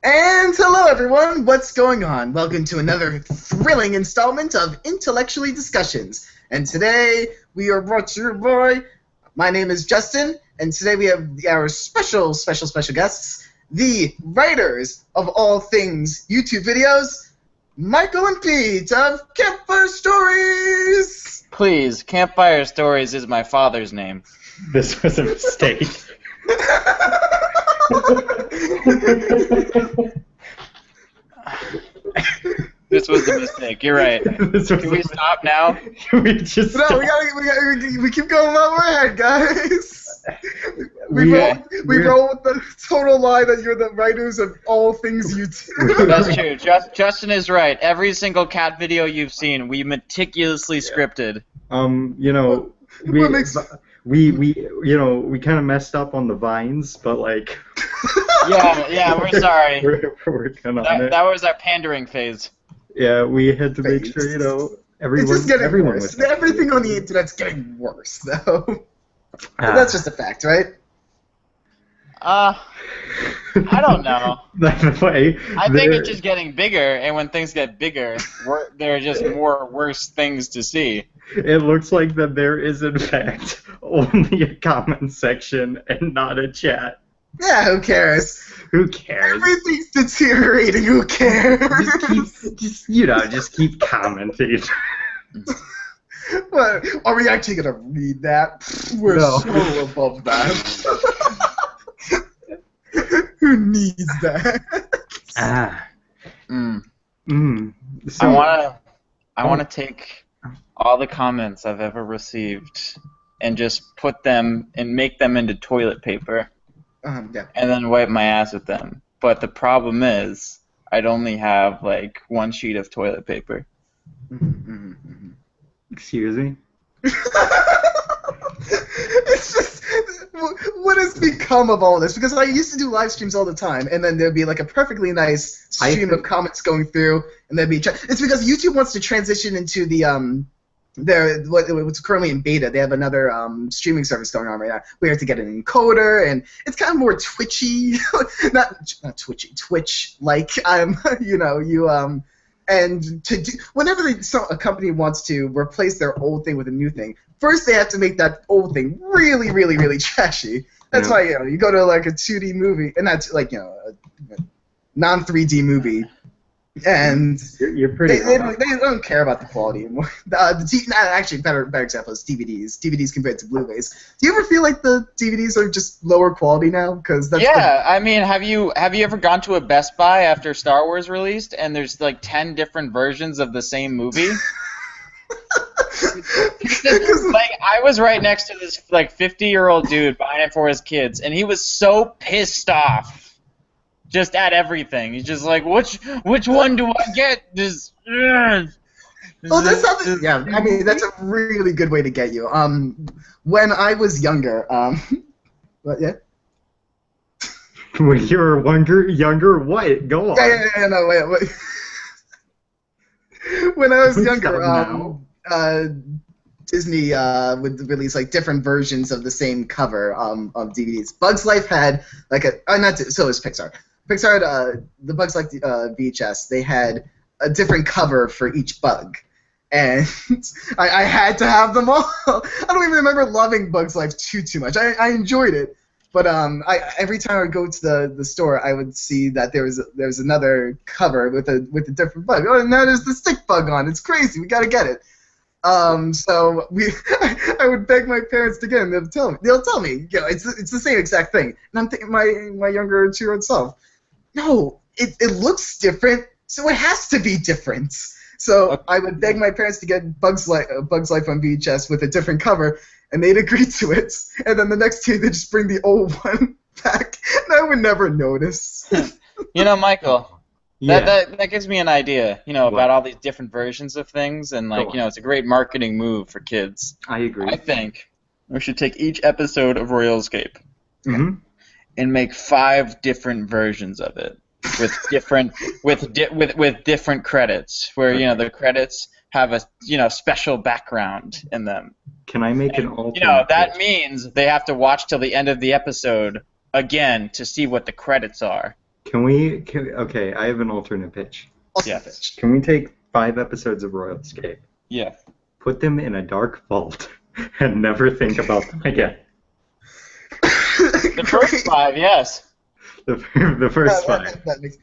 And hello everyone, what's going on? Welcome to another thrilling installment of Intellectually Discussions. And today we are brought to you by, my name is Justin, and today we have our special guests, the writers of all things YouTube videos, Michael and Pete of Campfire Stories! Please, Campfire Stories is my father's name. This was a mistake. This was a mistake. You're right. Can we stop now? Can we just stop? No, we keep going while we're ahead, guys. We roll with the total lie that you're the writers of all things YouTube. That's true. Justin is right. Every single cat video you've seen, we meticulously scripted. We kind of messed up on the vines, but like. Yeah, we're sorry. We're working on it. That was our pandering phase. Yeah, we had to make sure, everyone. It's just getting everyone worse. Everything on the internet's getting worse, though. But that's just a fact, right? I don't know. I think it's just getting bigger, and when things get bigger, there are just more worse things to see. It looks like that there is, in fact, only a comment section and not a chat. Yeah, who cares? Who cares? Everything's deteriorating. Who cares? Just keep commenting. What? Are we actually gonna read that? We're so above that. Who needs that? I wanna take all the comments I've ever received and just put them and make them into toilet paper. Yeah. And then wipe my ass with them. But the problem is, I'd only have like one sheet of toilet paper. Excuse me? It's just, what has become of all this? Because I used to do live streams all the time, and then there'd be like a perfectly nice stream of comments going through, and there'd be. It's because YouTube wants to transition into the what's currently in beta. They have another streaming service going on right now. We have to get an encoder, and it's kind of more twitchy, not twitchy, Twitch-like. And to do, whenever a company wants to replace their old thing with a new thing, first they have to make that old thing really, really, really trashy. That's why you go to like a 2D movie, and that's like a non-3D movie. And you're pretty. They don't care about the quality anymore. Actually, better example is DVDs. DVDs compared to Blu-rays. Do you ever feel like the DVDs are just lower quality now? Because I mean, have you ever gone to a Best Buy after Star Wars released and there's like 10 different versions of the same movie? Like I was right next to this like 50-year-old dude buying it for his kids, and he was so pissed off. Just at everything. He's just like, which one do I get? This. Well, that's something. Yeah, I mean that's a really good way to get you. When I was younger, what? Yeah. When you were younger, what? Go on. Yeah. No, wait. When I was younger, Disney would release like different versions of the same cover of DVDs. Bugs Life had like so was Pixar. Pixar had the Bugs Life VHS. They had a different cover for each bug, and I had to have them all. I don't even remember loving Bugs Life too much. I enjoyed it, but every time I would go to the store, I would see that there was another cover with a different bug. Oh, and now there's the stick bug on. It's crazy. We gotta get it. So I would beg my parents to get it, and they'll tell me, it's the same exact thing. And I'm thinking, my younger 2-year-old self, no, it looks different, so it has to be different. So I would beg my parents to get Bugs Life on VHS with a different cover, and they'd agree to it. And then the next day they'd just bring the old one back, and I would never notice. Michael. Yeah. That gives me an idea, about all these different versions of things, and it's a great marketing move for kids. I agree. I think we should take each episode of Royalscape and make 5 different versions of it with different with different credits, where the credits have a special background in them. Can I make an alternate? That means they have to watch till the end of the episode again to see what the credits are. Okay, I have an alternate pitch. Yes. Can we take 5 episodes of Royalscape, Yeah. put them in a dark vault, and never think about them again? The first 5, yes. The first 5. That makes,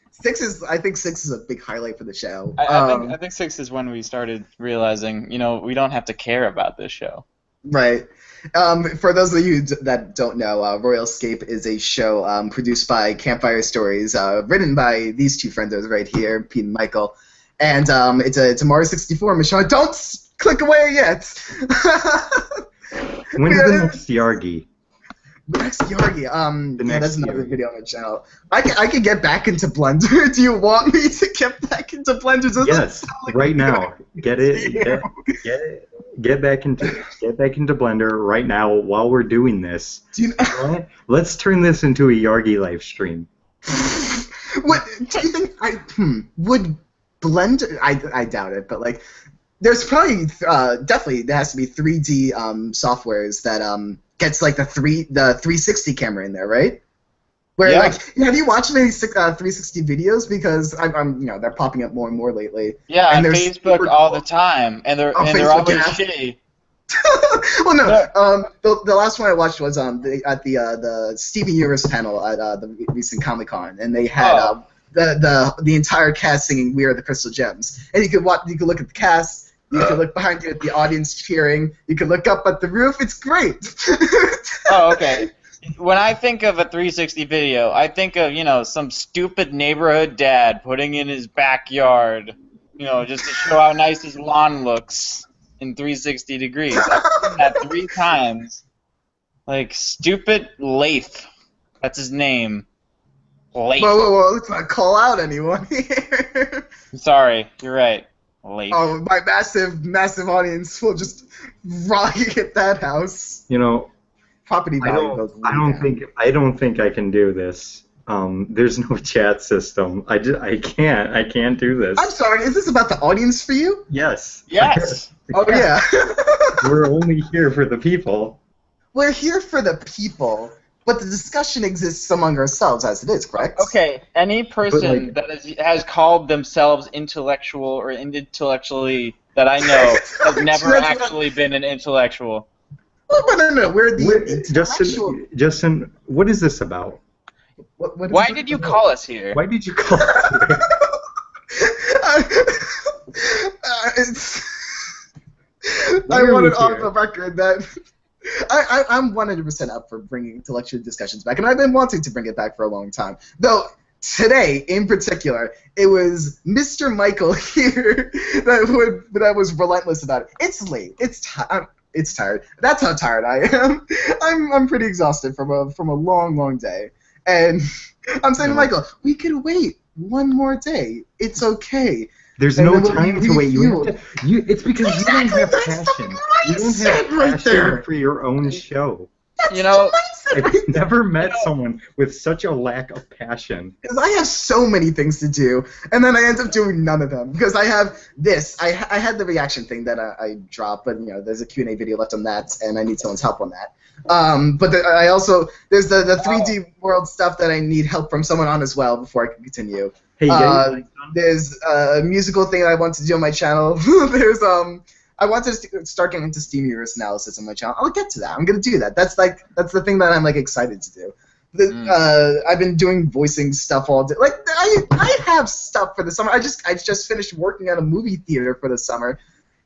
I think 6 is a big highlight for the show. I think 6 is when we started realizing, we don't have to care about this show. Right. For those of you that don't know, Royalscape is a show produced by Campfire Stories, written by these two friends right here, Pete and Michael. And it's a Mario 64 machine. Don't click away yet! When's the next Yargi? Next Yargi. That's another video on the channel. I can get back into Blender. Do you want me to get back into Blender? Yes, right now. Get back into Blender right now while we're doing this. Let's turn this into a Yargi live stream. What do you think? Would Blender? I doubt it, but like, there's probably definitely there has to be 3D softwares that gets like the 360 camera in there, right? Where like, have you watched any 360 videos? Because I'm they're popping up more and more lately. Yeah, and on Facebook all the time, and they're always shitty. Well, no. The last one I watched was at the Steven Universe panel at the recent Comic-Con, and they had the entire cast singing "We Are the Crystal Gems," and you could look at the cast. You could look behind you at the audience cheering. You could look up at the roof. It's great. Oh, okay. When I think of a 360 video, I think of, some stupid neighborhood dad putting in his backyard, just to show how nice his lawn looks in 360 degrees. I've seen that 3 times. Like, stupid Lath. That's his name. Lath. Whoa, let's not call out anyone here. Sorry, you're right. Lath. Oh, my massive audience will just riot at that house. Property value goes way down. I don't think I can do this. There's no chat system. I can't do this. I'm sorry. Is this about the audience for you? Yes. Yes. Oh yeah. We're only here for the people. We're here for the people, but the discussion exists among ourselves as it is, correct? Okay. Any person that has called themselves intellectual or intellectually that I know has never actually been an intellectual. No. We're the intellectual. Justin, what is this about? Why did you call us here? Why did you call us here? I want it on the record that I'm 100% up for bringing intellectual discussions back, and I've been wanting to bring it back for a long time. Though today, in particular, it was Mr. Michael here that was relentless about it. It's late. It's tired. That's how tired I am. I'm pretty exhausted from a long day, and I'm saying to Michael, we could wait one more day. It's okay. There's no time to wait. It's because you don't have passion. You don't have passion for your own show. I've never met someone with such a lack of passion. Because I have so many things to do, and then I end up doing none of them. Because I have this. I had the reaction thing that I dropped, but there's a Q&A video left on that, and I need someone's help on that. But there's the 3D world stuff that I need help from someone on as well before I can continue. Hey, there's a musical thing I want to do on my channel. There's I want to start getting into Steam Universe analysis on my channel. I'll get to that. I'm gonna do that. That's the thing that I'm excited to do. I've been doing voicing stuff all day. I have stuff for the summer. I just finished working at a movie theater for the summer,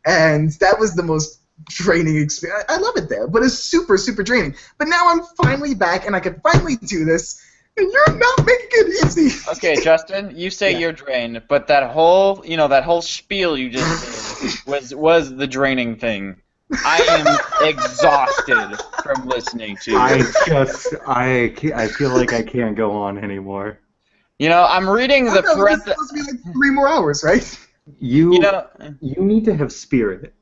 and that was the most draining experience. I love it there, but it's super draining. But now I'm finally back, and I can finally do this. And you're not making it easy. Okay, Justin, you say you're drained, but that whole spiel you just did was the draining thing. I am exhausted from listening to you. I feel like I can't go on anymore. I'm reading the it's supposed to be 3 more hours, right? You need to have spirit.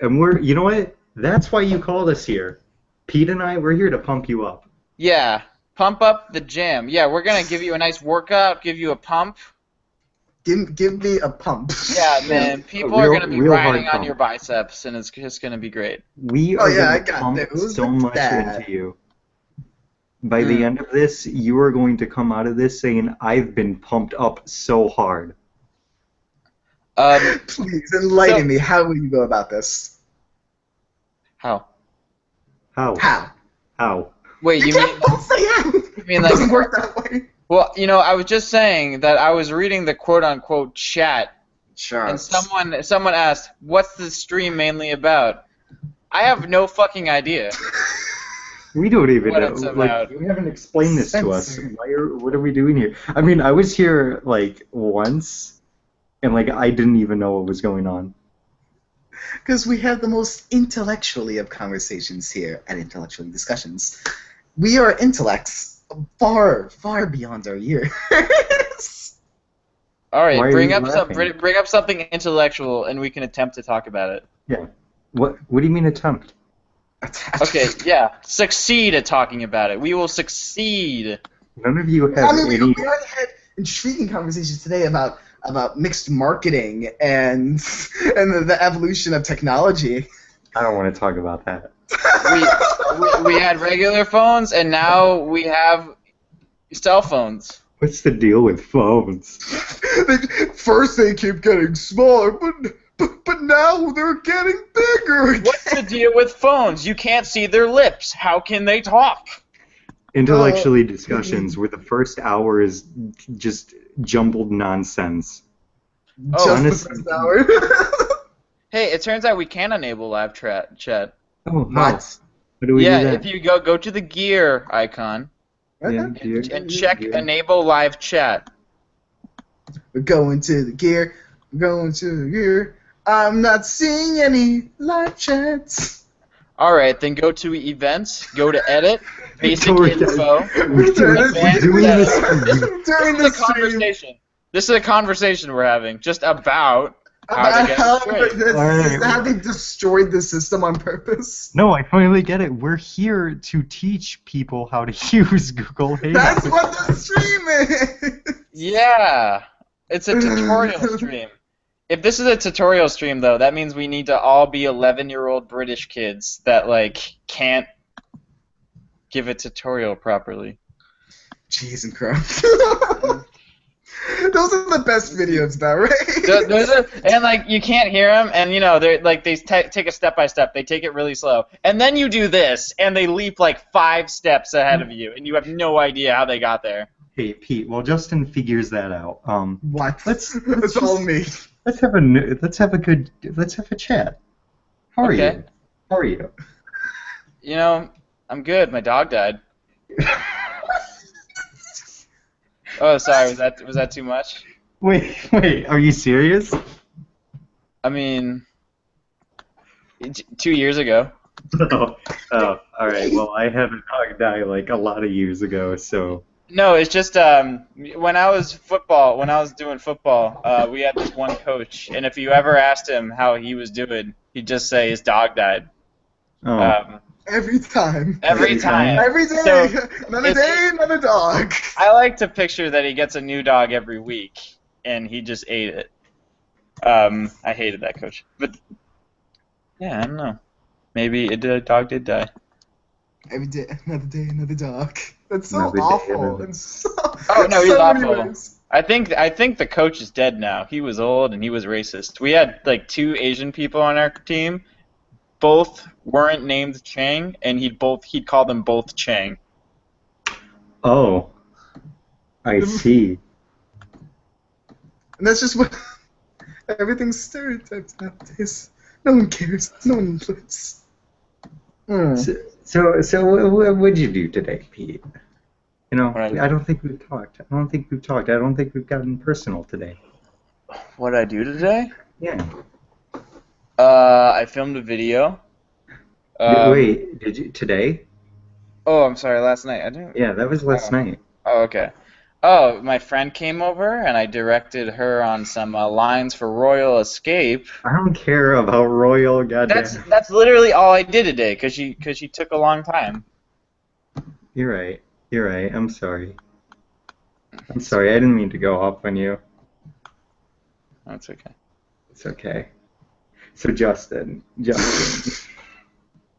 And you know what? That's why you called us here. Pete and we're here to pump you up. Yeah. Pump up the gym. Yeah, we're going to give you a nice workout, give you a pump. Give me a pump. Yeah, man. People are going to be riding on your biceps, and it's just going to be great. We are going to pump so much into you. By the end of this, you are going to come out of this saying, "I've been pumped up so hard." Please enlighten me. How will you go about this? How? Wait, you mean? Don't say how. You mean It like? doesn't work that way. Well, I was just saying that I was reading the quote-unquote chat, and someone asked, "What's the stream mainly about?" I have no fucking idea. We don't even What know. it's Like, about. you haven't explained this to us. What are we doing here? I mean, I was here like once, and like I didn't even know what was going on. Because we have the most intellectually of conversations here at Intellectually Discussions. We are intellects far, far beyond our years. All right, Why bring are you up laughing? bring up something intellectual, and we can attempt to talk about it. Yeah. What do you mean attempt? Okay, yeah, succeed at talking about it. We will succeed. None of you have I mean, any. we already had intriguing conversations today about mixed marketing and the evolution of technology. I don't want to talk about that. We had regular phones, and now we have cell phones. What's the deal with phones? First they keep getting smaller, but now they're getting bigger. What's the deal with phones? You can't see their lips. How can they talk? Intellectually discussions where the first hour is just jumbled nonsense. Just the first hour. Hey, it turns out we can enable live chat. Oh, What? how do we do that? If you go to the gear icon Yeah, and check enable live chat. We're going to the gear. We're going to the gear. I'm not seeing any live chats. All right, then go to events. Go to edit. Basic We're info. We're doing this. During This the is a conversation. This is a conversation we're having just about how to get it straight. Have they destroyed the system on purpose? No, I finally get it. We're here to teach people how to use Google Hangouts. That's what the stream is! Yeah, it's a tutorial stream. If this is a tutorial stream, though, that means we need to all be 11-year-old British kids that, like, can't give a tutorial properly. Jeez and crap. Those are the best videos, though, right? Those are, and, like, you can't hear them, and, they're, like, they take a step-by-step. They take it really slow. And then you do this, and they leap, like, 5 steps ahead of you, and you have no idea how they got there. Hey, Pete. Well, Justin figures that out. What? Let's That's all me. Let's have a chat. How are you? How are you? I'm good. My dog died. Oh, sorry. Was that too much? Wait. Are you serious? I mean, 2 years ago. Oh, all right. Well, I had a dog die like a lot of years ago, so. No, it's just when I was doing football, we had this one coach, and if you ever asked him how he was doing, he'd just say his dog died. Oh. Every time. Every time. Every day. So, another day, another dog. I like to picture that he gets a new dog every week, and he just ate it. I hated that coach, but yeah, I don't know. Maybe a dog did die. Every day, another dog. That's so Another day, awful. another- And so, Oh no, he's so many awful. ways. I think the coach is dead now. He was old and he was racist. We had like 2 Asian people on our team. Both weren't named Chang, and he'd call them both Chang. Oh. I see. And that's just what everything's stereotypes nowadays. No one cares. No one influences. So what'd you do today, Pete? What I don't think we've talked. I don't think we've gotten personal today. What did I do today? Yeah. I filmed a video. Wait, did you today? Oh, I'm sorry. Last night. I didn't. Yeah, that was last night. Oh, okay. Oh, my friend came over and I directed her on some lines for Royal Escape. I don't care about Royal. Goddamn. That's literally all I did today, cause she took a long time. You're right. I'm sorry. I didn't mean to go off on you. That's okay. It's okay. So Justin.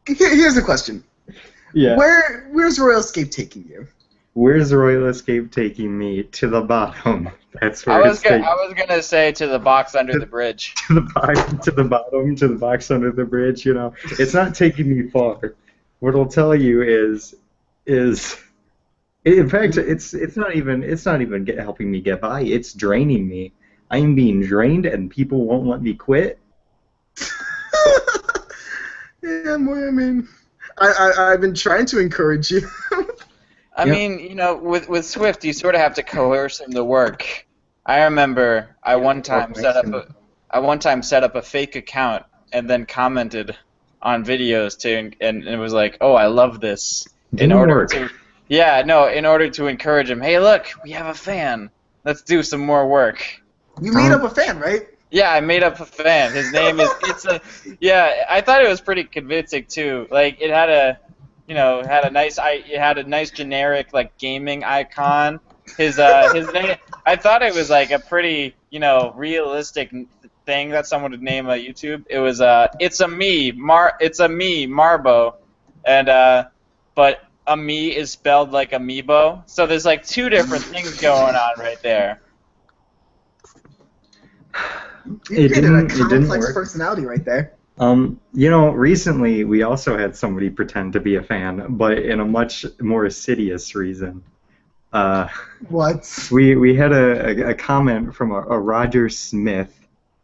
Here's a question. Yeah. Where's Royal Escape taking you? Where's Royal Escape taking me? To the bottom. That's where I was gonna say to the box under the bridge. To the bottom, to the box under the bridge. You know, it's not taking me far. What it'll tell you is, in fact, it's not even helping me get by. It's draining me. I am being drained, and people won't let me quit. Yeah, boy, I mean, I've been trying to encourage you. I mean, you know, with Swift, you sort of have to coerce him to work. I remember I one time set up a fake account and then commented on videos and it was like, oh, I love this. In order to encourage him, hey, look, we have a fan. Let's do some more work. You made up a fan, right? Yeah, I made up a fan. His name is yeah. I thought it was pretty convincing too. Like it had a nice generic like gaming icon. His name. I thought it was like a pretty realistic thing that someone would name a YouTube. It was it's a me Marbo, and but a me is spelled like amiibo. So there's like two different things going on right there. You created a complex personality right there. Recently we also had somebody pretend to be a fan, but in a much more assiduous reason. What? We had a comment from a Roger Smith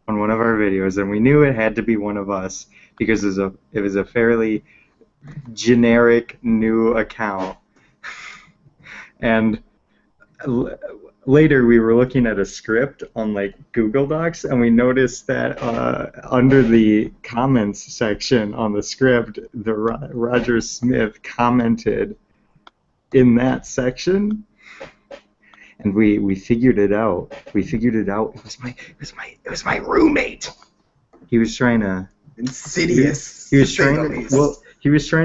on one of our videos, and we knew it had to be one of us because it was a fairly generic new account. And later we were looking at a script on like Google Docs, and we noticed that under the comments section on the script, the Roger Smith commented in that section, and we figured it out. It was my roommate. He was trying to insidious. He was trying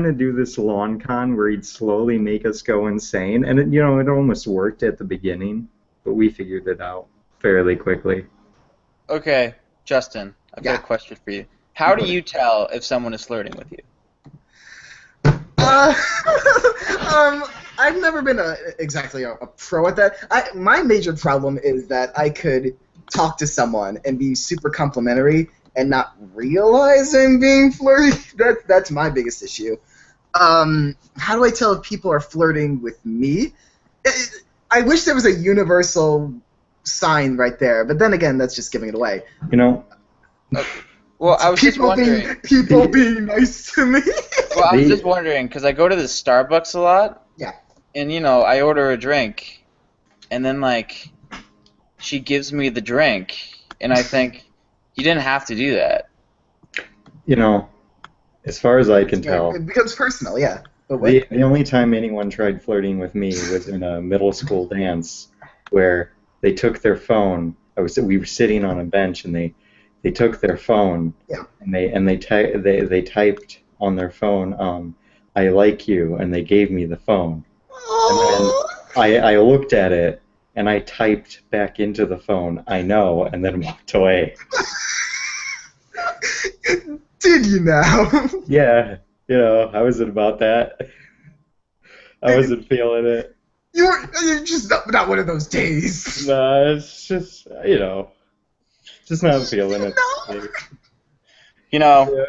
to do this lawn con where he'd slowly make us go insane, and it almost worked at the beginning. But we figured it out fairly quickly. Okay, Justin, I've got a question for you. How do you tell if someone is flirting with you? I've never been exactly a pro at that. My major problem is that I could talk to someone and be super complimentary and not realize I'm being flirty. That's my biggest issue. How do I tell if people are flirting with me? I wish there was a universal sign right there, but then again, that's just giving it away. Well, I was just wondering. People being nice to me. Well, I was just wondering, because I go to the Starbucks a lot. Yeah. And, I order a drink, and then, like, she gives me the drink, and I think, you didn't have to do that. As far as I can tell. It becomes personal, yeah. The only time anyone tried flirting with me was in a middle school dance where they took their phone. We were sitting on a bench, and they took their phone, and they typed on their phone, "I like you," and they gave me the phone. Oh. And then I looked at it, and I typed back into the phone, "I know," and then walked away. Did you now? Yeah. I wasn't about that. I wasn't feeling it. You're just not one of those days. Nah, it's just, just not feeling it.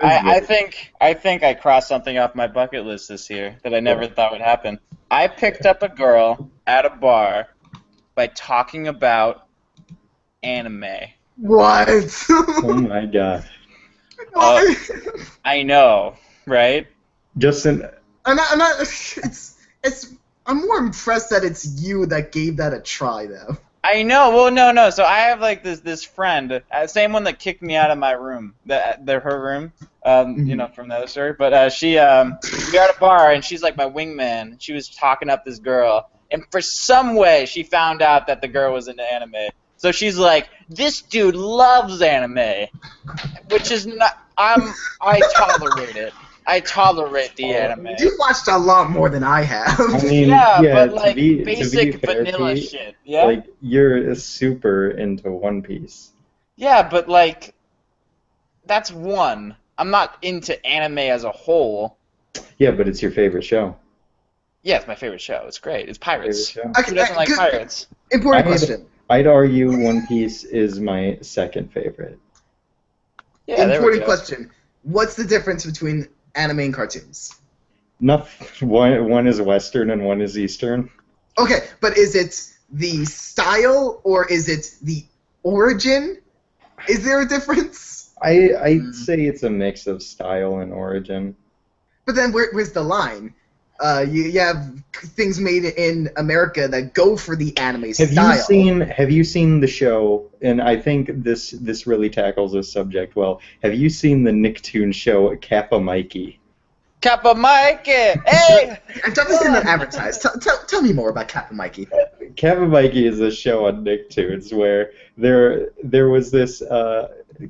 I think I crossed something off my bucket list this year that I never thought would happen. I picked up a girl at a bar by talking about anime. What? Oh my god. Why? I know, right? Justin, I'm not. I'm more impressed that it's you that gave that a try, though. I know. Well, no. So I have like this friend, same one that kicked me out of my room, her room, from the other story. But we were at a bar, and she's like my wingman. She was talking up this girl, and for some way, she found out that the girl was into anime. So she's like, "This dude loves anime," which is not. I tolerate it. I tolerate the anime. You've watched a lot more than I have. I mean, but like basic vanilla shit. Yeah. Like you're super into One Piece. Yeah, but like that's one. I'm not into anime as a whole. Yeah, but it's your favorite show. Yeah, it's my favorite show. It's great. It's pirates. Okay, Who doesn't like pirates? Important question. I'd argue One Piece is my second favorite. Yeah, important question. What's the difference between anime and cartoons? One is Western and one is Eastern. Okay, but is it the style or is it the origin? Is there a difference? I'd say it's a mix of style and origin. But then where's the line? You have things made in America that go for the anime style. Have you seen the show? And I think this really tackles this subject well. Have you seen the Nicktoons show Kappa Mikey? Kappa Mikey! Hey! I've definitely seen that advertised. Tell me more about Kappa Mikey. Kappa Mikey is a show on Nicktoons where there was this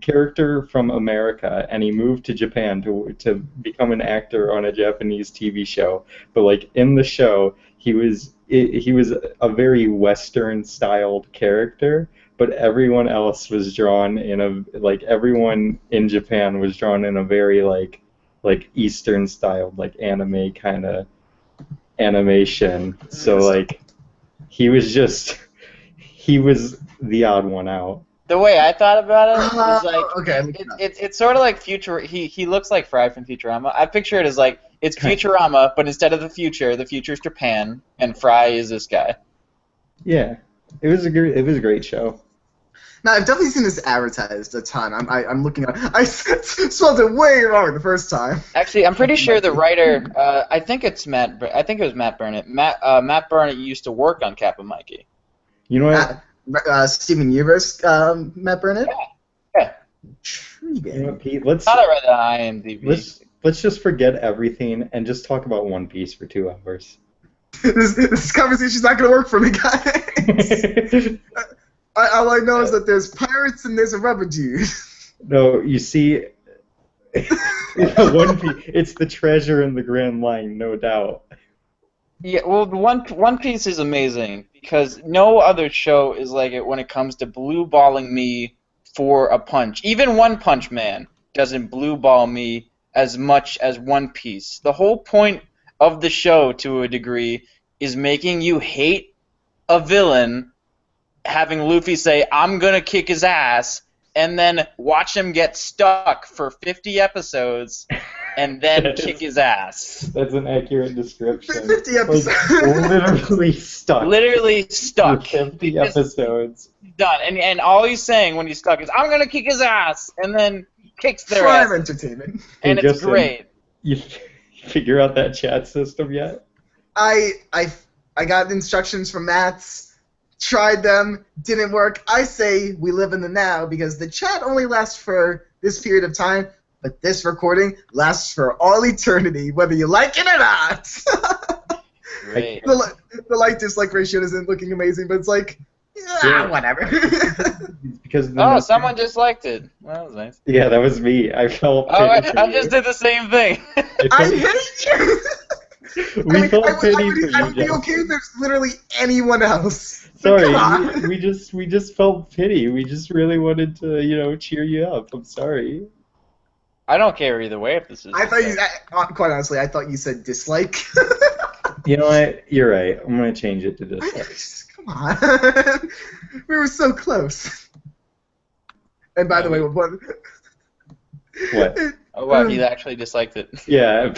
character from America, and he moved to Japan to become an actor on a Japanese TV show. But like in the show, he was a very Western-styled character, but everyone else was drawn in everyone in Japan was drawn in a very like Eastern-styled anime kind of animation. So like he was the odd one out. The way I thought about it is like okay, it's sort of like he looks like Fry from Futurama. I picture it as like it's Futurama, but instead of the future's Japan, and Fry is this guy. Yeah, it was a great show. No, I've definitely seen this advertised a ton. I'm looking at. I spelled it way wrong the first time. Actually, I'm pretty sure the writer. I think it was Matt Burnett. Matt Burnett used to work on Kappa Mikey. You know what? Steven Universe, Matt Burnett. Yeah. You know what, Pete? Let's I read that on IMDb. Let's just forget everything and just talk about One Piece for 2 hours. This conversation's not gonna work for me, guys. All I know is that there's pirates and there's a rubber dude. No, you see, One Piece, it's the treasure in the Grand Line, no doubt. Yeah, well, One Piece is amazing because no other show is like it when it comes to blue balling me for a punch. Even One Punch Man doesn't blue ball me as much as One Piece. The whole point of the show, to a degree, is making you hate a villain, having Luffy say, "I'm gonna kick his ass," and then watch him get stuck for 50 episodes, and then kick his ass. That's an accurate description. 50 episodes. Literally stuck. Literally stuck. For 50 episodes. Done. And all he's saying when he's stuck is, "I'm gonna kick his ass," and then kicks their Prime ass. entertainment. And it's great. You figure out that chat system yet? I got instructions from Matt's. Tried them, didn't work. I say we live in the now because the chat only lasts for this period of time, but this recording lasts for all eternity, whether you like it or not. Great. The like-dislike ratio isn't looking amazing, but it's like, whatever. Because someone just liked it. Well, that was nice. Yeah, that was me. I felt pity. I just did the same thing. I hate you! I would be okay if there's literally anyone else. Sorry, we just felt pity. We just really wanted to, cheer you up. I'm sorry. I don't care either way if this is. Quite honestly, I thought you said dislike. You know what? You're right. I'm gonna change it to dislike. Come on, we were so close. And by the way, what? Oh wow, he actually disliked it. Yeah.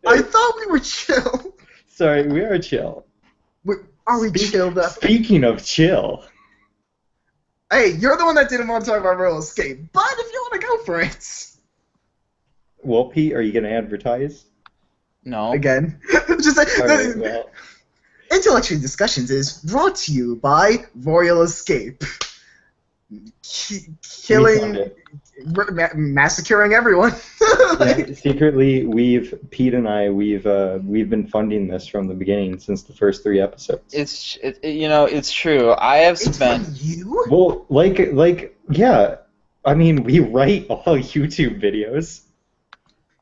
I thought we were chill. Sorry, we are chill. Are we chilled up? Speaking of chill. Hey, you're the one that didn't want to talk about Royal Escape, but if you want to go for it. Well, Pete, are you going to advertise? No. Again. Just like, right, well. Intellectual Discussions is brought to you by Royal Escape. Killing, massacring everyone. Yeah, secretly, Pete and I, we've been funding this from the beginning since the first 3 episodes. It's true. I have spent. It's you? Well, yeah. I mean, we write all YouTube videos.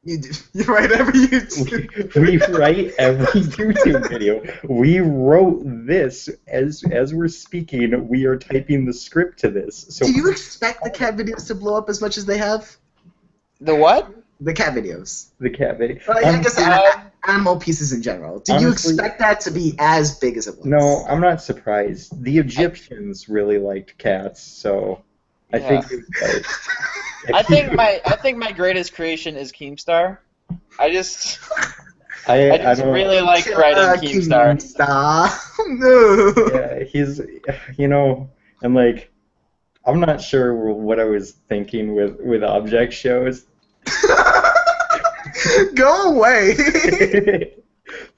You write every YouTube. We write every YouTube video. We wrote this as we're speaking. We are typing the script to this. So do you expect the cat videos to blow up as much as they have? The what? The cat videos. The cat video. I guess animal pieces in general. Did you expect that to be as big as it was? No, I'm not surprised. The Egyptians really liked cats, so I think it was like, I think my greatest creation is Keemstar. I just really like writing Keemstar. No. Yeah, he's, and like, I'm not sure what I was thinking with object shows. Go away.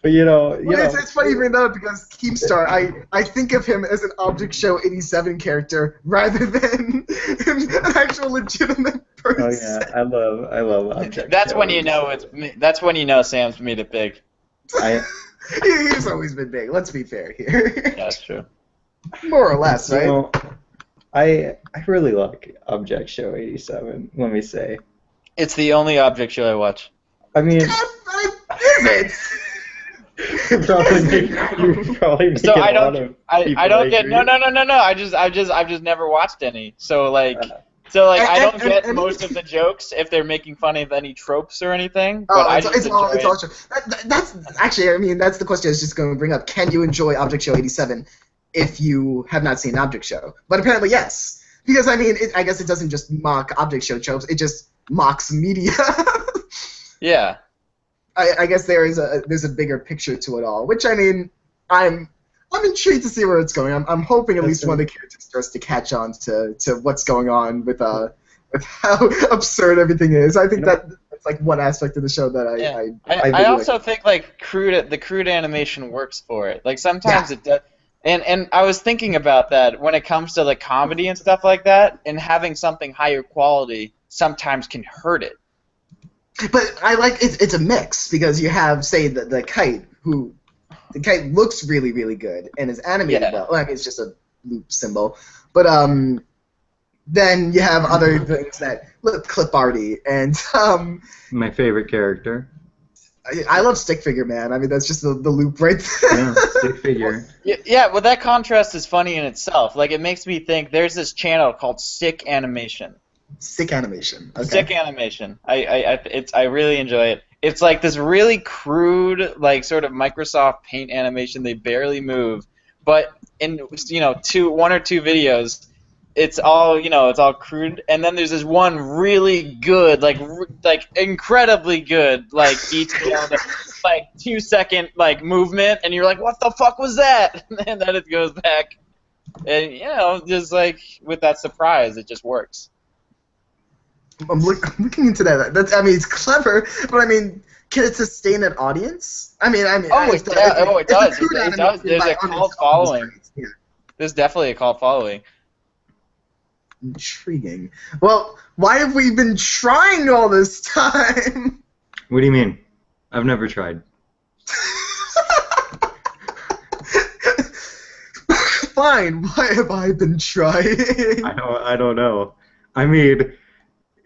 But it's funny you bring that up because Keemstar, I think of him as an Object Show 87 character rather than an actual legitimate person. Oh yeah, I love Object. That's shows. when you know it's me. That's when you know Sam's made it big. He's always been big. Let's be fair here. That's true. More or less, right? I really like Object Show 87. Let me say. It's the only Object Show I watch. I mean, is it? probably so I don't get no. I've just never watched any. So I don't get most of the jokes if they're making fun of any tropes or anything. But it's all true. That's actually, I mean, that's the question I was just going to bring up. Can you enjoy Object Show 87 if you have not seen Object Show? But apparently yes, because I mean, I guess it doesn't just mock Object Show tropes; it just mocks media. Yeah. I guess there's a bigger picture to it all, which I mean, I'm intrigued to see where it's going. I'm hoping at least one of the characters starts to catch on to what's going on with how absurd everything is. I think that's like one aspect of the show that I also think like the crude animation works for it. Like sometimes it does. And I was thinking about that when it comes to like comedy and stuff like that, and having something higher quality sometimes can hurt it. But I like it's a mix because you have, say, the kite, who the kite looks really, really good and is animated well. I mean, it's just a loop symbol. But then you have other things that look clip-arty and my favorite character. I love Stick Figure, man. I mean, that's just the loop right there. Yeah, Stick Figure. Yeah, well, that contrast is funny in itself. Like, it makes me think there's this channel called Sick Animation. Sick Animation. Okay. Sick Animation. I really enjoy it. It's like this really crude, like sort of Microsoft Paint animation. They barely move, but in one or two videos, it's all crude. And then there's this one really good, like incredibly good, like detailed, like 2-second like movement, and you're like, what the fuck was that? And then it goes back, and just like with that surprise, it just works. I'm looking into that. It's clever, but I mean, can it sustain an audience? It does. There's a cult following. Yeah. There's definitely a cult following. Intriguing. Well, why have we been trying all this time? What do you mean? I've never tried. Fine. Why have I been trying? I don't know. I mean,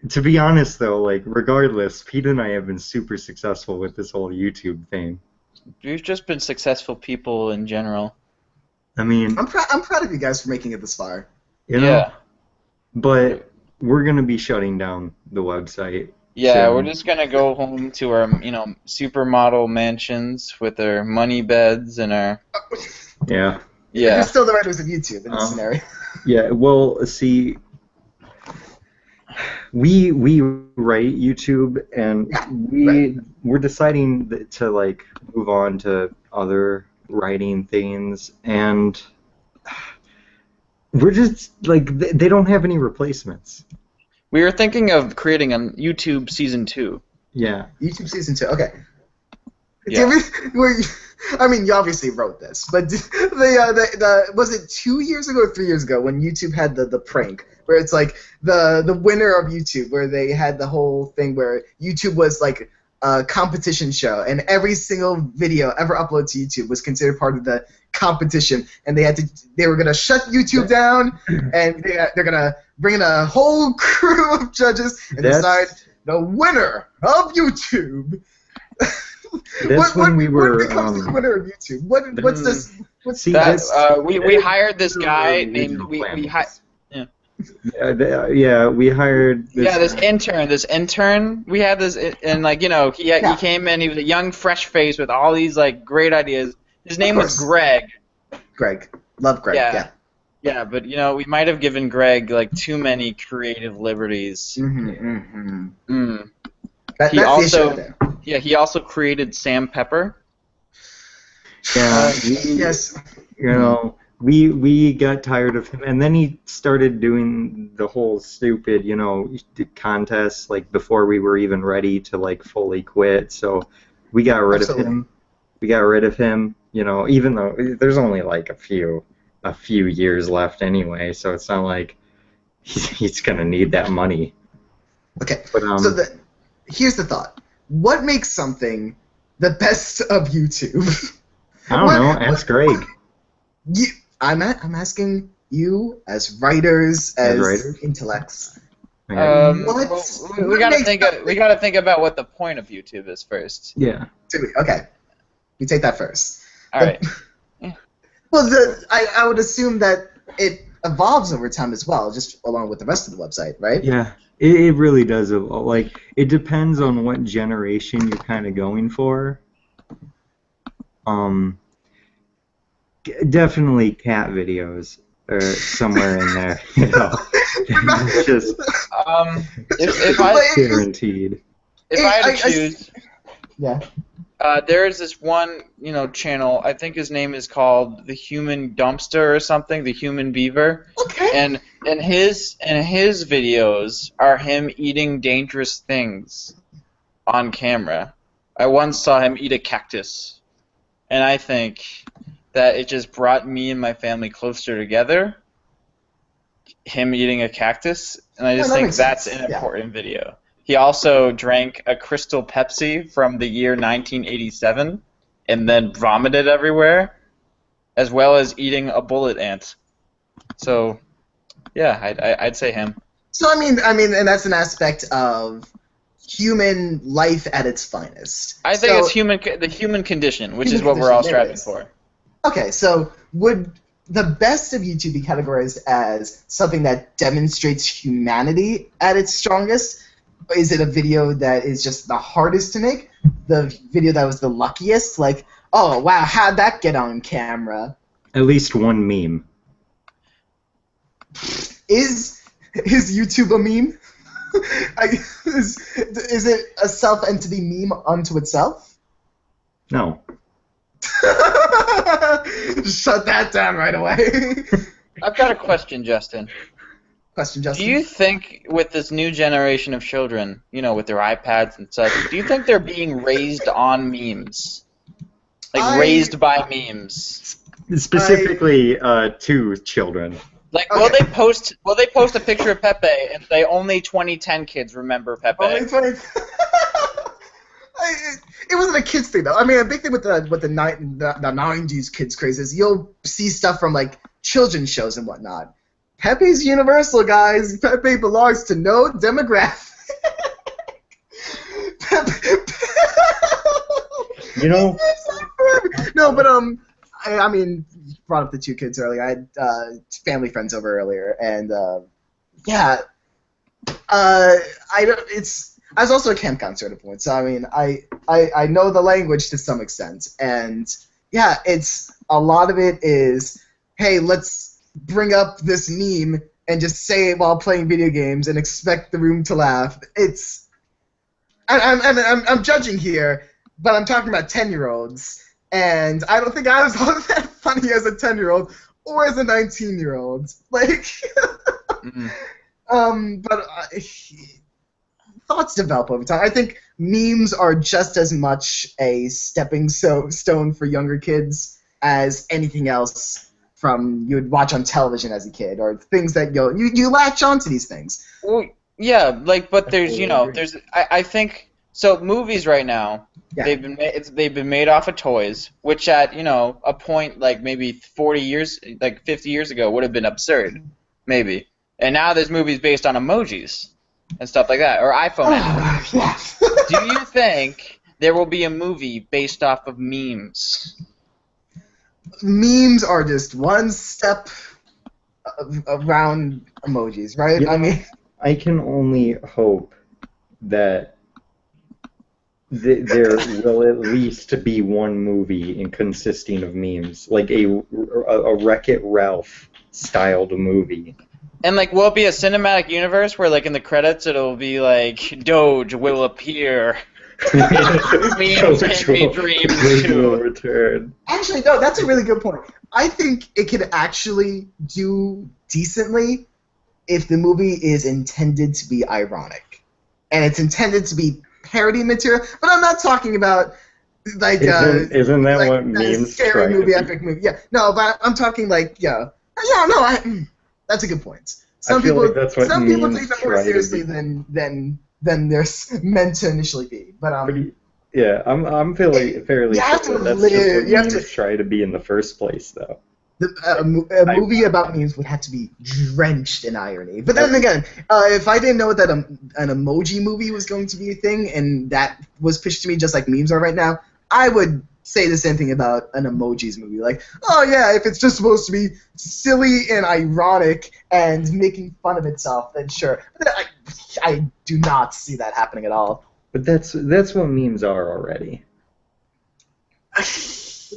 to be honest, though, like, regardless, Pete and I have been super successful with this whole YouTube thing. We've just been successful people in general. I mean... I'm proud of you guys for making it this far. Yeah. But we're going to be shutting down the website. Yeah, we're just going to go home to our, supermodel mansions with our money beds and our... Yeah. Yeah. You're still the writers of YouTube in this scenario. Yeah, well, see... We write YouTube, and we're deciding to like move on to other writing things, and we're just like they don't have any replacements. We were thinking of creating a YouTube season 2. Yeah. YouTube season 2. Okay. Yeah. I mean, you obviously wrote this, but was it 2 years ago or 3 years ago when YouTube had the prank where it's like the winner of YouTube, where they had the whole thing where YouTube was like a competition show, and every single video ever uploaded to YouTube was considered part of the competition, and they were gonna shut YouTube down, and they're gonna bring in a whole crew of judges and decide the winner of YouTube. When we were. What becomes the winner of YouTube? What's this? We hired this guy named Yeah, we hired this this intern. We had this, and like, he came in. He was a young, fresh face with all these like great ideas. His name was Greg. Greg, love Greg. Yeah. Yeah, but we might have given Greg like too many creative liberties. He also created Sam Pepper. Yeah. Yes. We got tired of him, and then he started doing the whole stupid, contests like before we were even ready to like fully quit. So we got rid of him. Even though there's only like a few years left anyway, so it's not like he's gonna need that money. Okay. But, here's the thought: what makes something the best of YouTube? I don't know. Ask Greg. I'm asking you as writers, as intellects. We gotta think about what the point of YouTube is first. Yeah. Okay. You take that first. All right. Well, I would assume that it evolves over time as well, just along with the rest of the website, right? Yeah. It really does. Like, it depends on what generation you're kind of going for. Definitely cat videos or somewhere in there. Just if I guaranteed. If I had to choose, yeah. There is this one, channel. I think his name is called The Human Dumpster or something. The Human Beaver. Okay. And his videos are him eating dangerous things on camera. I once saw him eat a cactus, and I think that it just brought me and my family closer together. Him eating a cactus, and I just think that's an important video. He also drank a Crystal Pepsi from the year 1987 and then vomited everywhere, as well as eating a bullet ant. So, yeah, I'd say him. So I mean, and that's an aspect of human life at its finest. I think it's the human condition, which is what we're all striving for. Okay, so would the best of YouTube be categorized as something that demonstrates humanity at its strongest? Is it a video that is just the hardest to make? The video that was the luckiest? Like, oh, wow, how'd that get on camera? At least one meme. Is YouTube a meme? Is it a self-entity meme unto itself? No. Shut that down right away. I've got a question, Justin. Do you think with this new generation of children, with their iPads and such, do you think they're being raised on memes? Like raised by memes? Specifically to children. Like, will they post a picture of Pepe and say only 2010 kids remember Pepe? Only 20. It wasn't a kids thing though. I mean, a big thing with the 90s kids craze is you'll see stuff from like children's shows and whatnot. Pepe's universal, guys. Pepe belongs to no demographic. No, but I mean, you brought up the two kids earlier. I had family friends over earlier, and I was also a camp counselor at a point, so I mean, I know the language to some extent, and yeah, it's a lot of it is, hey, let's bring up this meme and just say it while playing video games and expect the room to laugh. I'm judging here, but I'm talking about 10-year-olds, and I don't think I was all that funny as a 10-year-old or as a 19-year-old. Like, but thoughts develop over time. I think memes are just as much a stepping stone for younger kids as anything else from you would watch on television as a kid, or things that you latch onto these things. Well, yeah, but there's I think so. Movies right now, they've been made off of toys, which at a point like maybe 40 years, like 50 years ago would have been absurd, maybe. And now there's movies based on emojis and stuff like that, or iPhone emojis. Do you think there will be a movie based off of memes? Memes are just one step around emojis, right? I mean, I can only hope that there will at least be one movie consisting of memes, like a Wreck-It Ralph styled movie. And like, will it be a cinematic universe where, like, in the credits it'll be like, Doge will appear. Memes can be dreams too. Return. Actually, no, that's a really good point. I think it could actually do decently if the movie is intended to be ironic, and it's intended to be parody material. But I'm not talking about like isn't that like, what memes scary movie, epic movie? Yeah, no, but I'm talking like that's a good point. Some people take that more seriously than they're meant to initially be. But I'm fairly sure that's just what memes try to be in the first place, though. A movie about memes would have to be drenched in irony. But then again, if I didn't know that an emoji movie was going to be a thing, and that was pitched to me just like memes are right now, I would say the same thing about an emojis movie. Like, oh yeah, if it's just supposed to be silly and ironic and making fun of itself, then sure. But I do not see that happening at all. But that's what memes are already.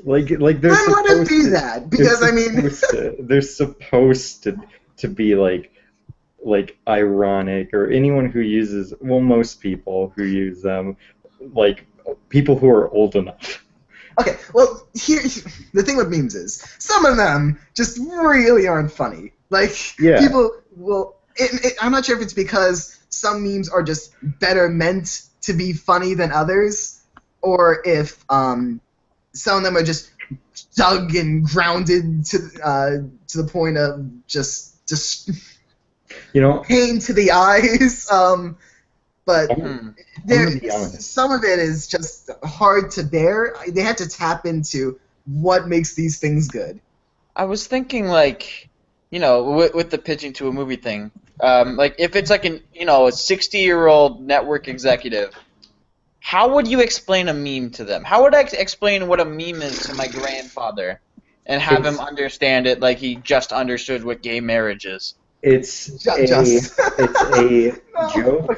Like they're supposed to be that, because they're supposed to be like ironic, or anyone who uses, well, most people who use them, like people who are old enough. Okay, well, the thing with memes is some of them just really aren't funny. Like, people will. I'm not sure if it's because some memes are just better meant to be funny than others, or if some of them are just dug and grounded to the point of just pain to the eyes. But some of it is just hard to bear. They had to tap into what makes these things good. I was thinking, like, with the pitching to a movie thing, like if it's like a 60-year-old network executive, how would you explain a meme to them? How would I explain what a meme is to my grandfather and have him understand it like he just understood what gay marriage is? It's a joke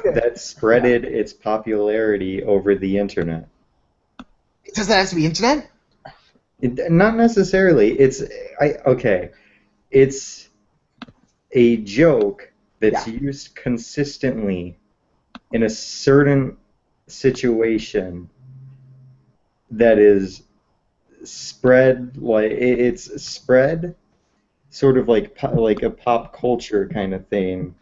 that spreaded its popularity over the internet. Does that have to be internet? Not necessarily. It's a joke that's used consistently in a certain situation that is spread, like it's spread sort of like a pop culture kind of thing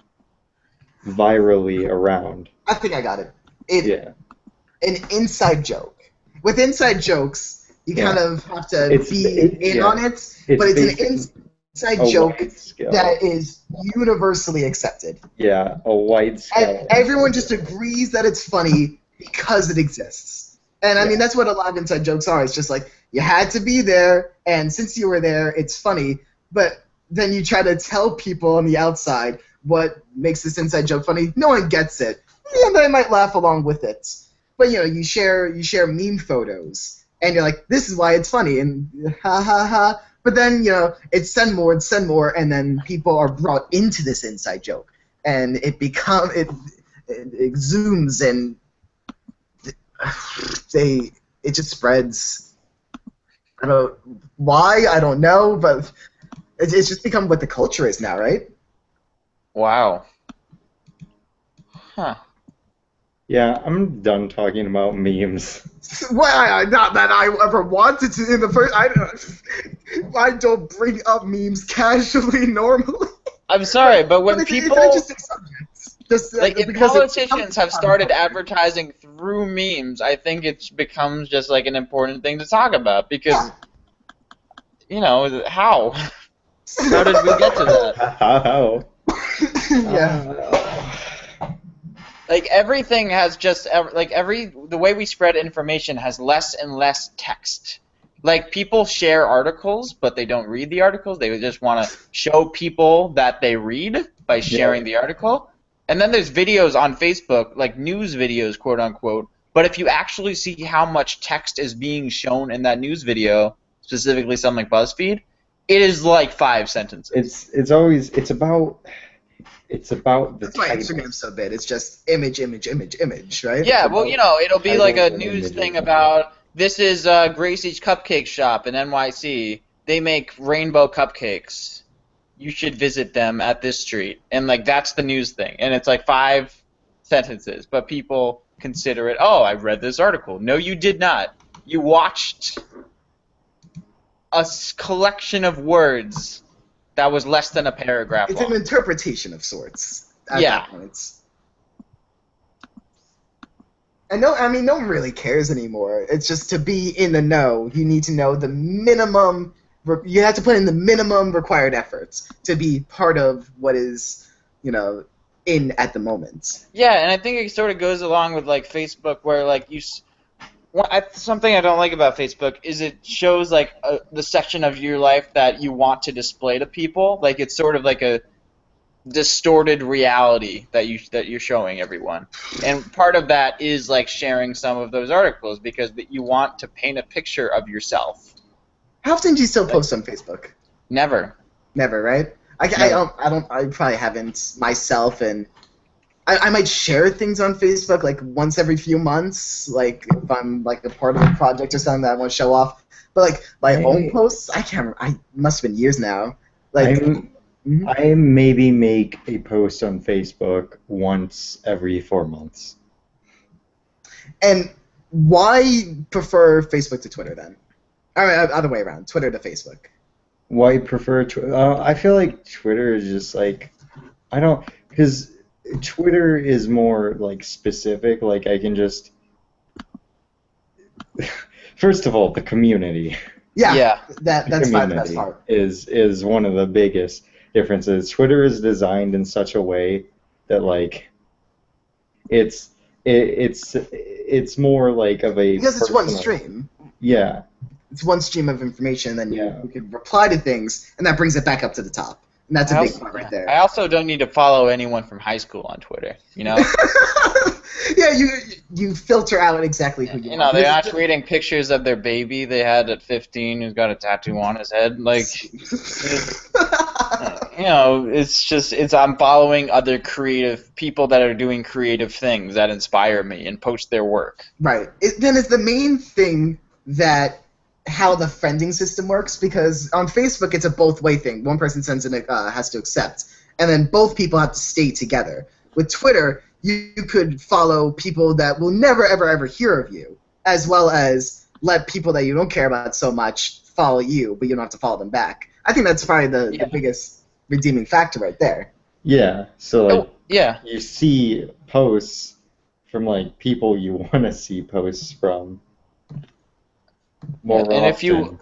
virally around. I think I got it. An inside joke. With inside jokes, you kind of have to be in on it, but it's an inside joke that is universally accepted. Yeah, a wide scale. Everyone just agrees that it's funny because it exists. And I mean, that's what a lot of inside jokes are. It's just like, you had to be there, and since you were there, it's funny. But then you try to tell people on the outside what makes this inside joke funny. No one gets it. Yeah, they might laugh along with it. But you share meme photos, and you're like, this is why it's funny, and ha ha ha. But then it's send more, and then people are brought into this inside joke, and it exhumes, and it just spreads. I don't why, I don't know, but it's just become what the culture is now, right? Wow. Huh. Yeah, I'm done talking about memes. Well, not that I ever wanted to in the first. I don't bring up memes casually normally. I'm sorry, but when people just if politicians have started advertising through memes, I think it becomes just like an important thing to talk about because how did we get to that? How? Like everything has just the way we spread information has less and less text. Like people share articles, but they don't read the articles. They just want to show people that they read by sharing the article. And then there's videos on Facebook, like news videos, quote unquote. But if you actually see how much text is being shown in that news video, specifically something like BuzzFeed, It is like 5 sentences. It's about the That's why Instagram's so big. It's just image, right? Yeah, well, it'll be like a news thing about this is Gracie's Cupcake Shop in NYC. They make rainbow cupcakes. You should visit them at this street. And like that's the news thing. And it's like 5 sentences, but people consider it, oh, I read this article. No, you did not. You watched a collection of words that was less than a paragraph long. It's an interpretation of sorts. At that point. And no one really cares anymore. It's just to be in the know, you need to know the minimum. You have to put in the minimum required efforts to be part of what is, in at the moment. Yeah, and I think it sort of goes along with like Facebook, where like something I don't like about Facebook is it shows like the section of your life that you want to display to people. Like it's sort of like a distorted reality that you're showing everyone, and part of that is like sharing some of those articles because you want to paint a picture of yourself. How often do you still post on Facebook? Never, right? I probably haven't myself, and I might share things on Facebook like once every few months, like if I'm like a part of a project or something that I want to show off. But like my own posts, I must have been years now. Like I maybe make a post on Facebook once every 4 months. And why prefer Facebook to Twitter then? Or other way around, Twitter to Facebook. Why prefer Twitter? I feel like Twitter is just like, because Twitter is more like specific. Like I can just, first of all, the community. Yeah. That's the best part. Is one of the biggest differences. Twitter is designed in such a way that like it's more like of a because it's one stream. Yeah. It's one stream of information, then you can reply to things, and that brings it back up to the top. And that's a big part right there. I also don't need to follow anyone from high school on Twitter, Yeah, you filter out exactly who you want. They're not tweeting pictures of their baby they had at 15 who's got a tattoo on his head. Like, I'm following other creative people that are doing creative things that inspire me and post their work. Right. Then it's the main thing that how the friending system works, because on Facebook it's a both-way thing. One person sends and has to accept, and then both people have to stay together. With Twitter, you could follow people that will never, ever, ever hear of you, as well as let people that you don't care about so much follow you, but you don't have to follow them back. I think that's probably the biggest redeeming factor right there. Yeah, so you see posts from like people you want to see posts from. And if you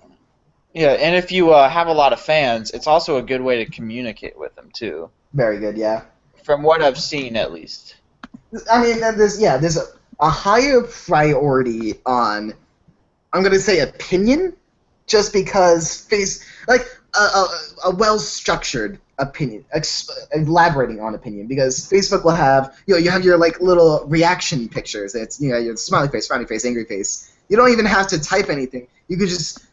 have a lot of fans, it's also a good way to communicate with them too. Very good, yeah. From what I've seen, at least. I mean, there's a higher priority on, I'm gonna say, opinion, just because a well-structured opinion, elaborating on opinion, because Facebook will have you have your like little reaction pictures. It's your smiley face, frowny face, angry face. You don't even have to type anything. You could just,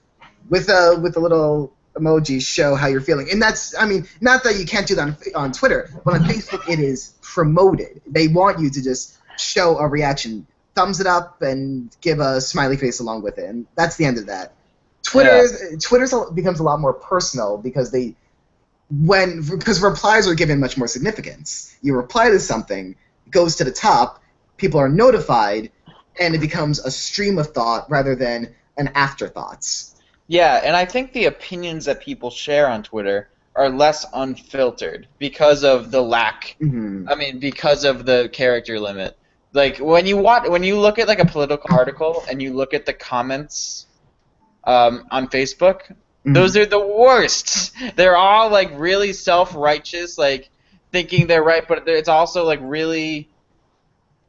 with a little emoji, show how you're feeling. And that's, not that you can't do that on Twitter, but on Facebook it is promoted. They want you to just show a reaction, thumbs it up, and give a smiley face along with it. And that's the end of that. Twitter's becomes a lot more personal because replies are given much more significance. You reply to something, it goes to the top, people are notified, and it becomes a stream of thought rather than an afterthoughts. Yeah, and I think the opinions that people share on Twitter are less unfiltered because of the lack. Mm-hmm. Because of the character limit. Like when you look at like a political article and you look at the comments on Facebook, mm-hmm. those are the worst. They're all like really self-righteous, like thinking they're right, but it's also like really,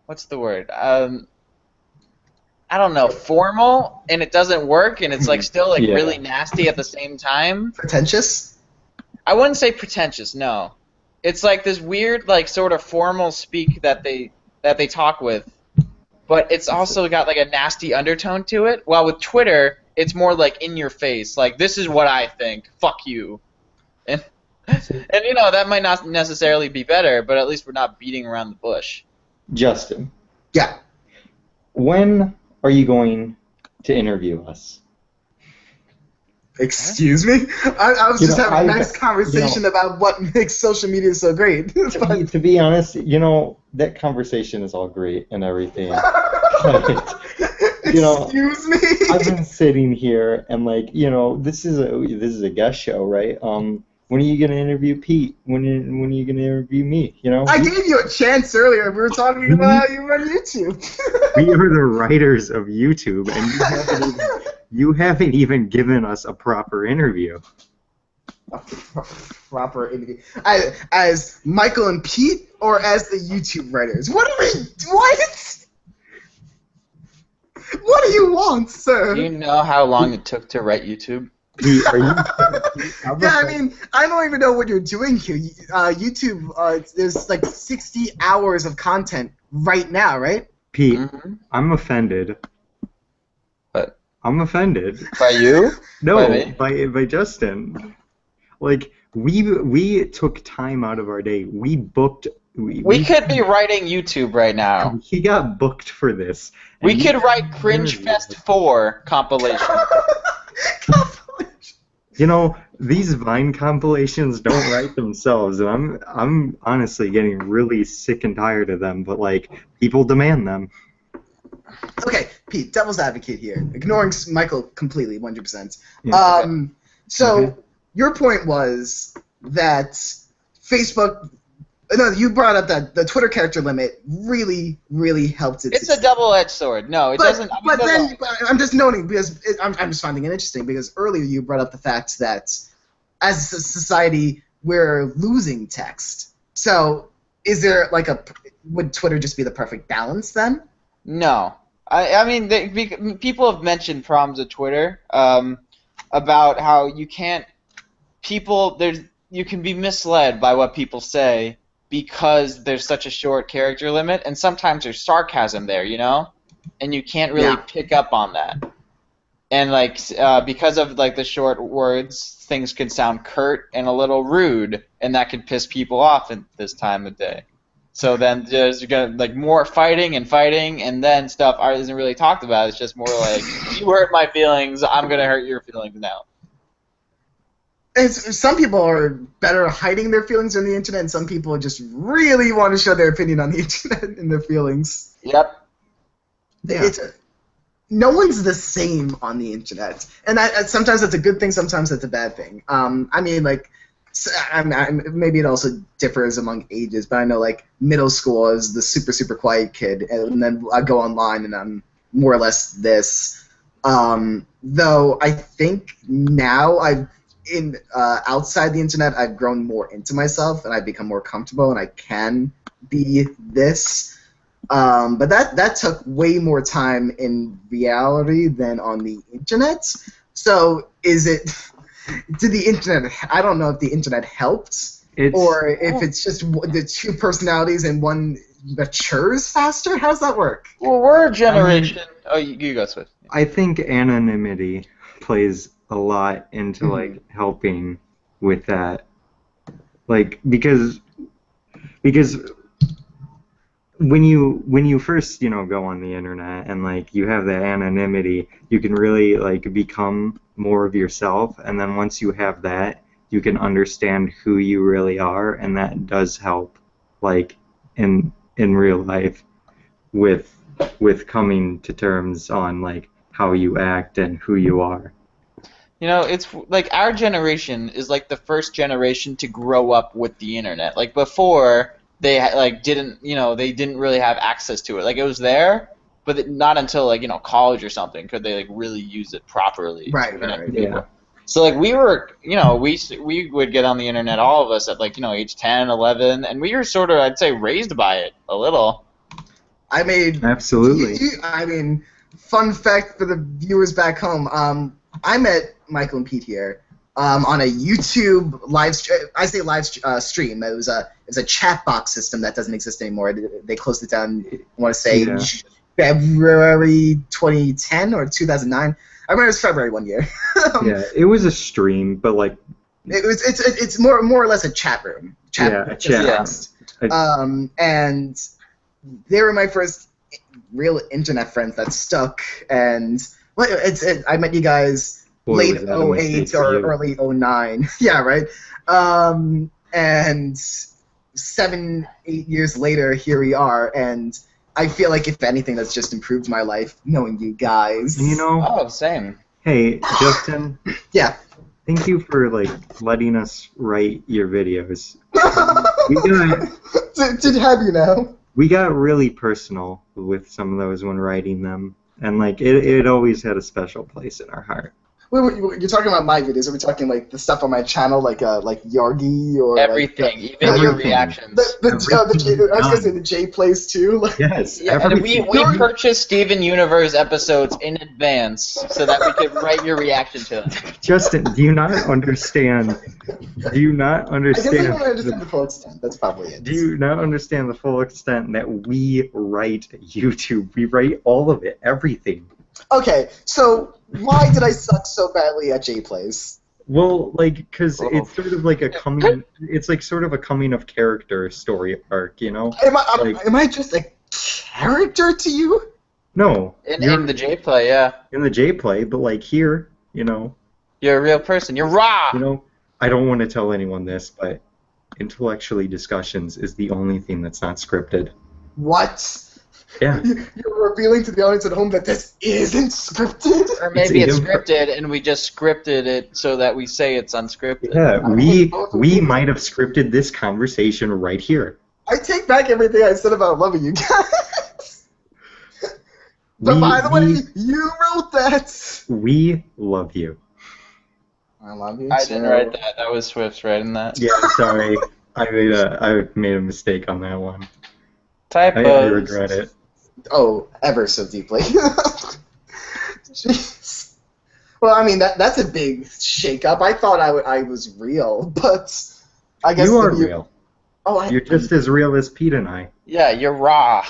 what's the word? I don't know, formal, and it doesn't work, and it's like still like really nasty at the same time. Pretentious? I wouldn't say pretentious, no. It's like this weird, like sort of formal speak that they talk with, but it's also got like a nasty undertone to it. While with Twitter, It's more like in your face, like this is what I think. Fuck you. And you know that might not necessarily be better, but at least we're not beating around the bush. Justin. Yeah. When are you going to interview us? Excuse me? I was just having a nice conversation about what makes social media so great. To be honest, that conversation is all great and everything. But, excuse me? I've been sitting here and this is a guest show, right? When are you gonna interview Pete? When are you gonna interview me? I gave you a chance earlier. We were talking about how you run YouTube. We are the writers of YouTube, and you haven't even given us a proper interview. A proper interview. As Michael and Pete, or as the YouTube writers? What? What do you want, sir? Do you know how long it took to write YouTube? Are you? Yeah, I mean, I don't even know what you're doing here. YouTube, there's like 60 hours of content right now, right? Pete, I'm offended. What? I'm offended. By you? No, by Justin. Like, we took time out of our day. We booked... We could be writing YouTube right now. He got booked for this. We could write Cringe Fest 4 compilation. These Vine compilations don't write themselves, and I'm honestly getting really sick and tired of them, but, people demand them. Okay, Pete, devil's advocate here. Ignoring Michael completely, 100%. Yeah, okay. Your point was that Facebook... No, you brought up that the Twitter character limit really, really helped it. It's a double-edged sword. No, it doesn't. But then I'm just noting because I'm just finding it interesting because earlier you brought up the fact that as a society we're losing text. So is there would Twitter just be the perfect balance then? No, I mean people have mentioned problems with Twitter about how you can't you can be misled by what people say. Because there's such a short character limit, and sometimes there's sarcasm there, and you can't really pick up on that. And because of the short words, things can sound curt and a little rude, and that can piss people off at this time of day. So then there's more fighting, and then stuff isn't really talked about. It's just more like you hurt my feelings, I'm gonna hurt your feelings now. Some people are better at hiding their feelings on the internet, and some people just really want to show their opinion on the internet and their feelings. Yep. Yeah. No one's the same on the internet, and sometimes that's a good thing, sometimes that's a bad thing. Maybe it also differs among ages, but I know middle school is the super, super quiet kid, and then I go online and I'm more or less this. Though I think now outside the internet, I've grown more into myself, and I've become more comfortable, and I can be this. But that took way more time in reality than on the internet. So did the internet, I don't know if the internet helped, or if it's just the two personalities and one matures faster? How does that work? Well, we're a generation... you go, Swift. I think anonymity plays a lot into helping with that, because when you first go on the internet and you have that anonymity, you can really become more of yourself, and then once you have that, you can understand who you really are, and that does help in real life with coming to terms on how you act and who you are. It's our generation is the first generation to grow up with the internet. Before they didn't really have access to it. It was there, but not until college or something could they really use it properly. Right. Yeah. So we were we would get on the internet, all of us at age 10, 11, and we were sort of, I'd say, raised by it a little. Absolutely. Fun fact for the viewers back home. I met Michael and Pete here on a YouTube live stream. It was a chat box system that doesn't exist anymore. They closed it down, I want to say, February 2010 or 2009. I remember it was February one year. Yeah, it was a stream, but like it's more or less a chat room. A chat. And they were my first real internet friends that stuck. And I met you guys late 08 or early 09. Yeah, right. And 7-8 years later, here we are, and I feel like if anything, that's just improved my life knowing you guys. And same. Hey, Justin. Yeah. Thank you for letting us write your videos. Did have you now? We got really personal with some of those when writing them, and it always had a special place in our heart. Wait, you're talking about my videos? Are we talking the stuff on my channel, like Yargi or everything, even your reactions? I was gonna say the Jay plays too. Yes, yeah, and we purchased Steven Universe episodes in advance so that we could write your reaction to them. Justin, do you not understand? Do you not understand? I guess I don't understand the full extent. That's probably it. Do you not understand the full extent that we write YouTube? We write all of it, everything. Okay, so why did I suck so badly at Jay Plays? Well, because it's sort of like a coming. It's sort of a coming of character story arc, you know. Am I just a character to you? No. In the Jay Play, yeah. In the Jay Play, but here, you know. You're a real person. You're raw. You know, I don't want to tell anyone this, but Intellectually Discussions is the only thing that's not scripted. What? Yeah. You're revealing to the audience at home that this isn't scripted? Or maybe it's scripted and we just scripted it so that we say it's unscripted. Yeah, we might have scripted this conversation right here. I take back everything I said about loving you guys. But by the way, you wrote that. We love you. I love you I too. didn't write that. That was Swift's writing that. Yeah, sorry. I made a mistake on that one. Typos. I regret it. Oh, ever so deeply. Jeez. Well, I mean that's a big shake-up. I thought I was real, but I guess you are real. Oh, you're just as real as Pete and I. Yeah, you're raw.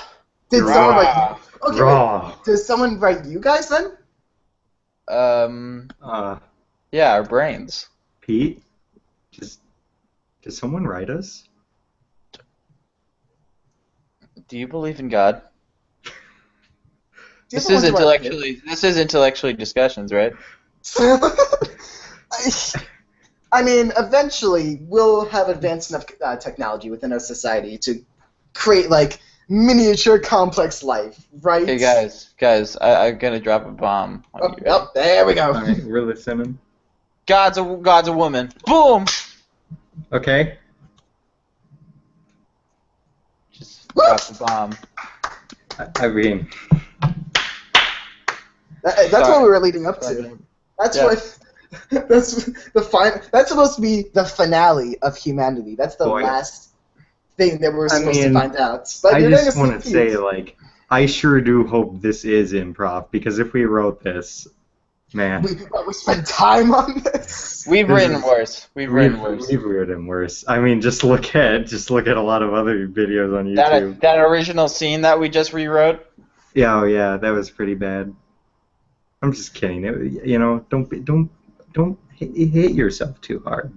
Did raw. Someone write? Okay, raw. Wait, does someone write you guys then? Yeah, our brains. Pete, does someone write us? Do you believe in God? This is intellectually discussions, right? I mean, eventually we'll have advanced enough technology within our society to create miniature complex life, right? Okay, guys, I'm gonna drop a bomb. There we go. All right, we're listening. God's a woman. Boom. Okay. Just drop the bomb. I mean. That's what we were leading up to. That's what. That's That's supposed to be the finale of humanity. That's the last thing that we're supposed to find out. But I just want to say, I sure do hope this is improv, because if we wrote this, man, we spent time on this. We've written worse. We've written worse. I mean, just look at a lot of other videos on YouTube. That original scene that we just rewrote. Yeah, oh yeah, that was pretty bad. I'm just kidding. Don't hit yourself too hard.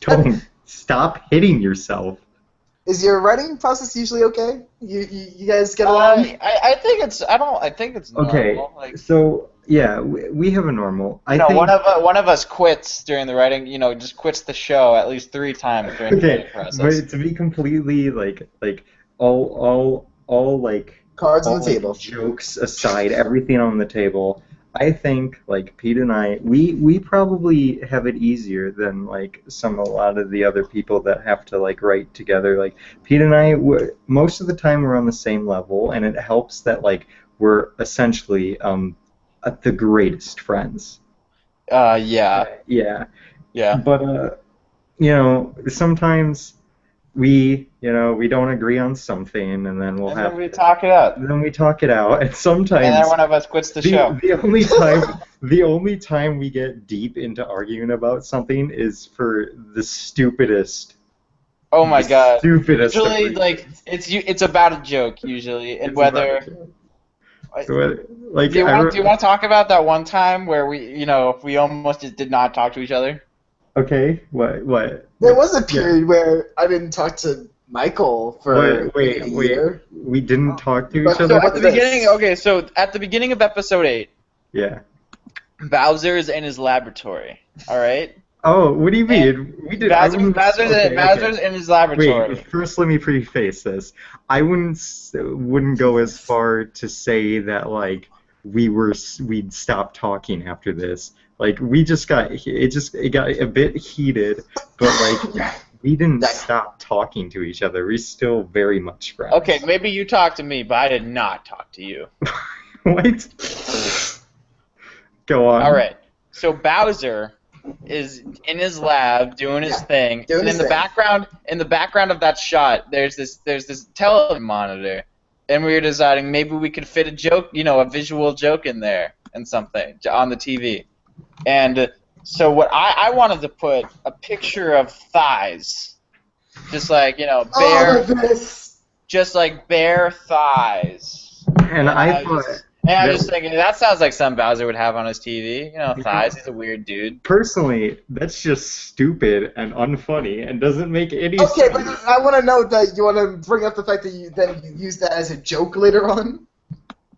Don't stop hitting yourself. Is your writing process usually okay? You guys get along? I think it's normal. Okay. So yeah, we have a normal. I think one of us quits during the writing. Just quits the show at least 3 times during the writing process. But to be completely all cards on the table. Jokes aside, everything on the table. I think Pete and I, we probably have it easier than a lot of the other people that have to write together. Pete and I, most of the time we're on the same level, and it helps that we're essentially the greatest friends. Yeah. Yeah. Yeah. But sometimes we don't agree on something, and then then we talk it out. Then we talk it out, and sometimes. And then one of us quits the show. The only time we get deep into arguing about something is for the stupidest. Oh my god. Stupidest. Usually, it's about a joke usually, and whether. Like, do you want to talk about that one time where we almost just did not talk to each other? Okay, what? There was a period where I didn't talk to Michael for a year. We didn't talk to each So other? at the beginning, so at the beginning of episode 8, yeah, Bowser's in his laboratory, all right? Oh, what do you mean? We did. Bowser's in his laboratory. Wait, first let me preface this. I wouldn't go as far to say that like we'd stopped talking after this. Like it got a bit heated, but like we didn't stop talking to each other. We're still very much friends. Okay, maybe you talked to me, but I did not talk to you. What? Go on. All right. So Bowser is in his lab doing his thing, and in the background of that shot, there's this television monitor, and we were deciding maybe we could fit a joke, a visual joke in there and something on the TV, and so what I wanted to put a picture of thighs, just like bare, just like bare thighs, and I thought. And I'm just thinking, that sounds like something Bowser would have on his TV. Thighs. He's a weird dude. Personally, that's just stupid and unfunny and doesn't make any sense. Okay, but I want to know that you want to bring up the fact that you used that as a joke later on.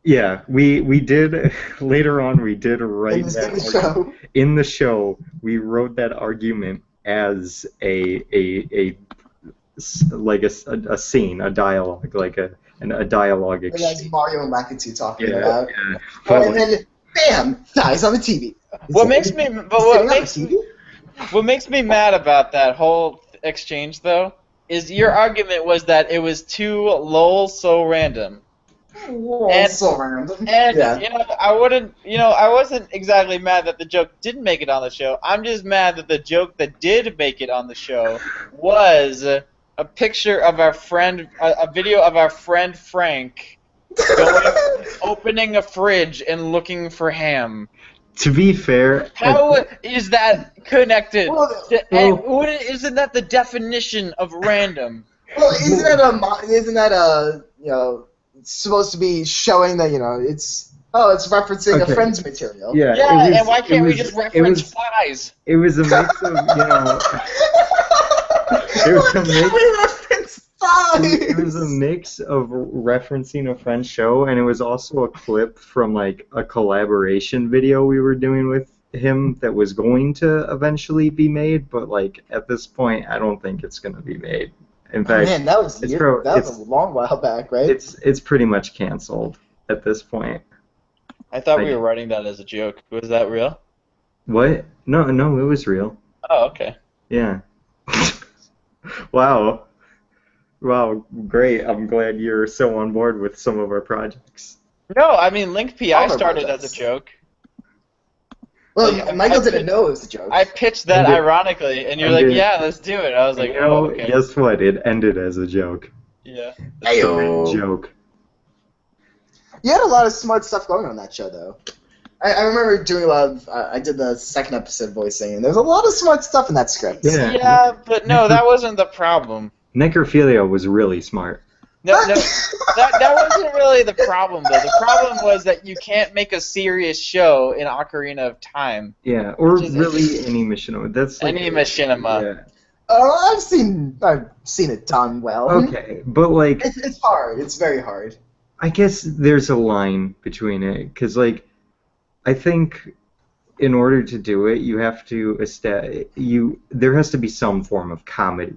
Yeah, we did. Later on, we did write that in the show. We wrote that argument as a scene, a dialogue, like a dialogue exchange. That's Mario and Lakitu talking about. Yeah. And then, bam, thighs on the TV. What makes me mad about that whole exchange, though, is your argument was that it was too lol so random. So random. And I wasn't exactly mad that the joke didn't make it on the show. I'm just mad that the joke that did make it on the show was a picture of our friend, a video of our friend Frank opening a fridge and looking for ham. To be fair, how is that connected? Isn't that the definition of random? Well, isn't that supposed to be showing that it's referencing a friend's material? Yeah, and why can't we just reference flies? It was a mix of It was a mix of referencing a friend's show, and it was also a clip from like a collaboration video we were doing with him that was going to eventually be made, but like at this point, I don't think it's going to be made. In fact, man, that was a long while back, right? It's pretty much canceled at this point. I thought we were writing that as a joke. Was that real? What? No, it was real. Oh, okay. Yeah. Wow, great. I'm glad you're so on board with some of our projects. No, I mean, Link PI started as a joke. Well, Michael didn't know it was a joke. I pitched that ironically, and you're like, yeah, let's do it. I was like, oh, okay. Guess what? It ended as a joke. Yeah. Ayo. Joke. You had a lot of smart stuff going on that show, though. I remember doing a lot of. I did the second episode voicing, and there's a lot of smart stuff in that script. Yeah, but no, that wasn't the problem. Necrophilia was really smart. No, that wasn't really the problem, though. The problem was that you can't make a serious show in Ocarina of Time. Yeah, or really any Machinima. That's like any Machinima. Yeah. Oh, I've seen it done well. Okay, but like it's hard. It's very hard. I guess there's a line between it, because like I think in order to do it, you have to there has to be some form of comedy.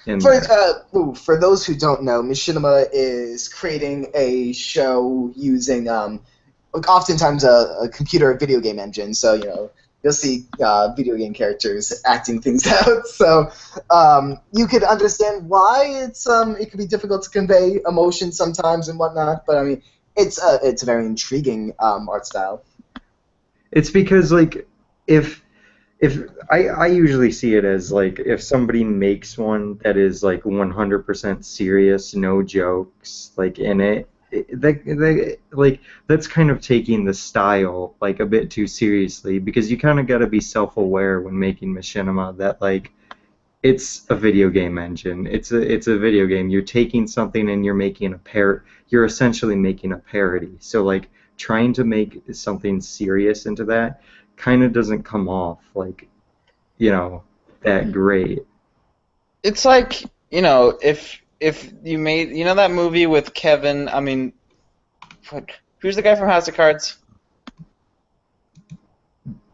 For those who don't know, Machinima is creating a show using oftentimes a computer or video game engine. So you'll see video game characters acting things out. So you could understand why it could be difficult to convey emotion sometimes and whatnot. But I mean, it's a very intriguing art style. It's because like if I usually see it as like if somebody makes one that is like 100% serious, no jokes like in it, like that's kind of taking the style like a bit too seriously, because you kind of got to be self-aware when making Machinima that like it's a video game engine. It's a video game. You're taking something and you're making you're essentially making a parody. So like trying to make something serious into that kind of doesn't come off like, that great. It's like, if you made, that movie with Kevin, who's the guy from House of Cards?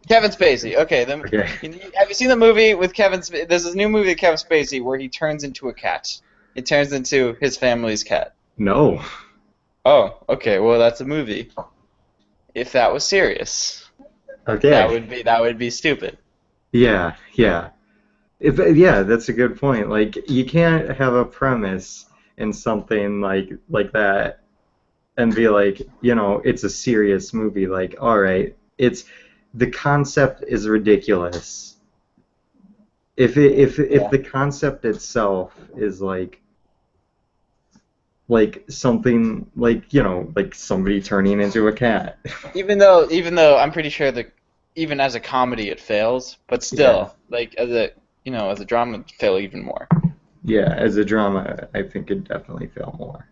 Kevin Spacey. Okay, then. Okay. Have you seen the movie with Kevin Spacey? There's this new movie with Kevin Spacey where he turns into a cat. It turns into his family's cat. No. Oh, okay. Well, that's a movie. If that was serious, okay, that would be stupid. Yeah. That's a good point. Like, you can't have a premise in something like that and be like, it's a serious movie. Like, all right, the concept is ridiculous. If the concept itself is like something like somebody turning into a cat. Even though I'm pretty sure that even as a comedy it fails, but still, like as a drama it fail even more. Yeah, as a drama I think it definitely fail more.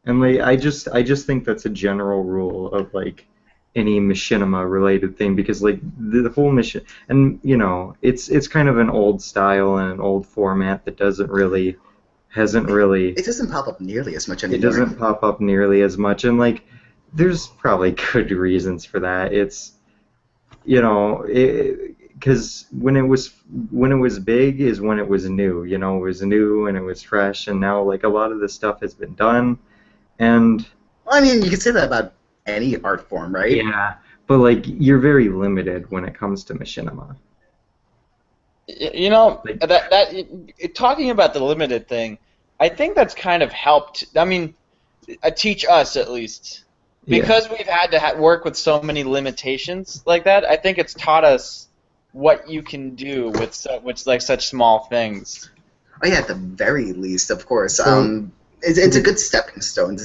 And like I just think that's a general rule of like any machinima related thing, because like the whole mission, and it's kind of an old style and an old format that hasn't really it doesn't pop up nearly as much anymore. It doesn't pop up nearly as much, and like there's probably good reasons for that. It's because when it was big is when it was new. It was new and it was fresh, and now like a lot of this stuff has been done, and well, I mean, you could say that about any art form, right? Yeah, but like you're very limited when it comes to machinima. Talking about the limited thing, I think that's kind of helped. I mean, teach us at least, because we've had to work with so many limitations like that. I think it's taught us what you can do with such small things. Oh yeah, at the very least, of course. It's a good stepping stone.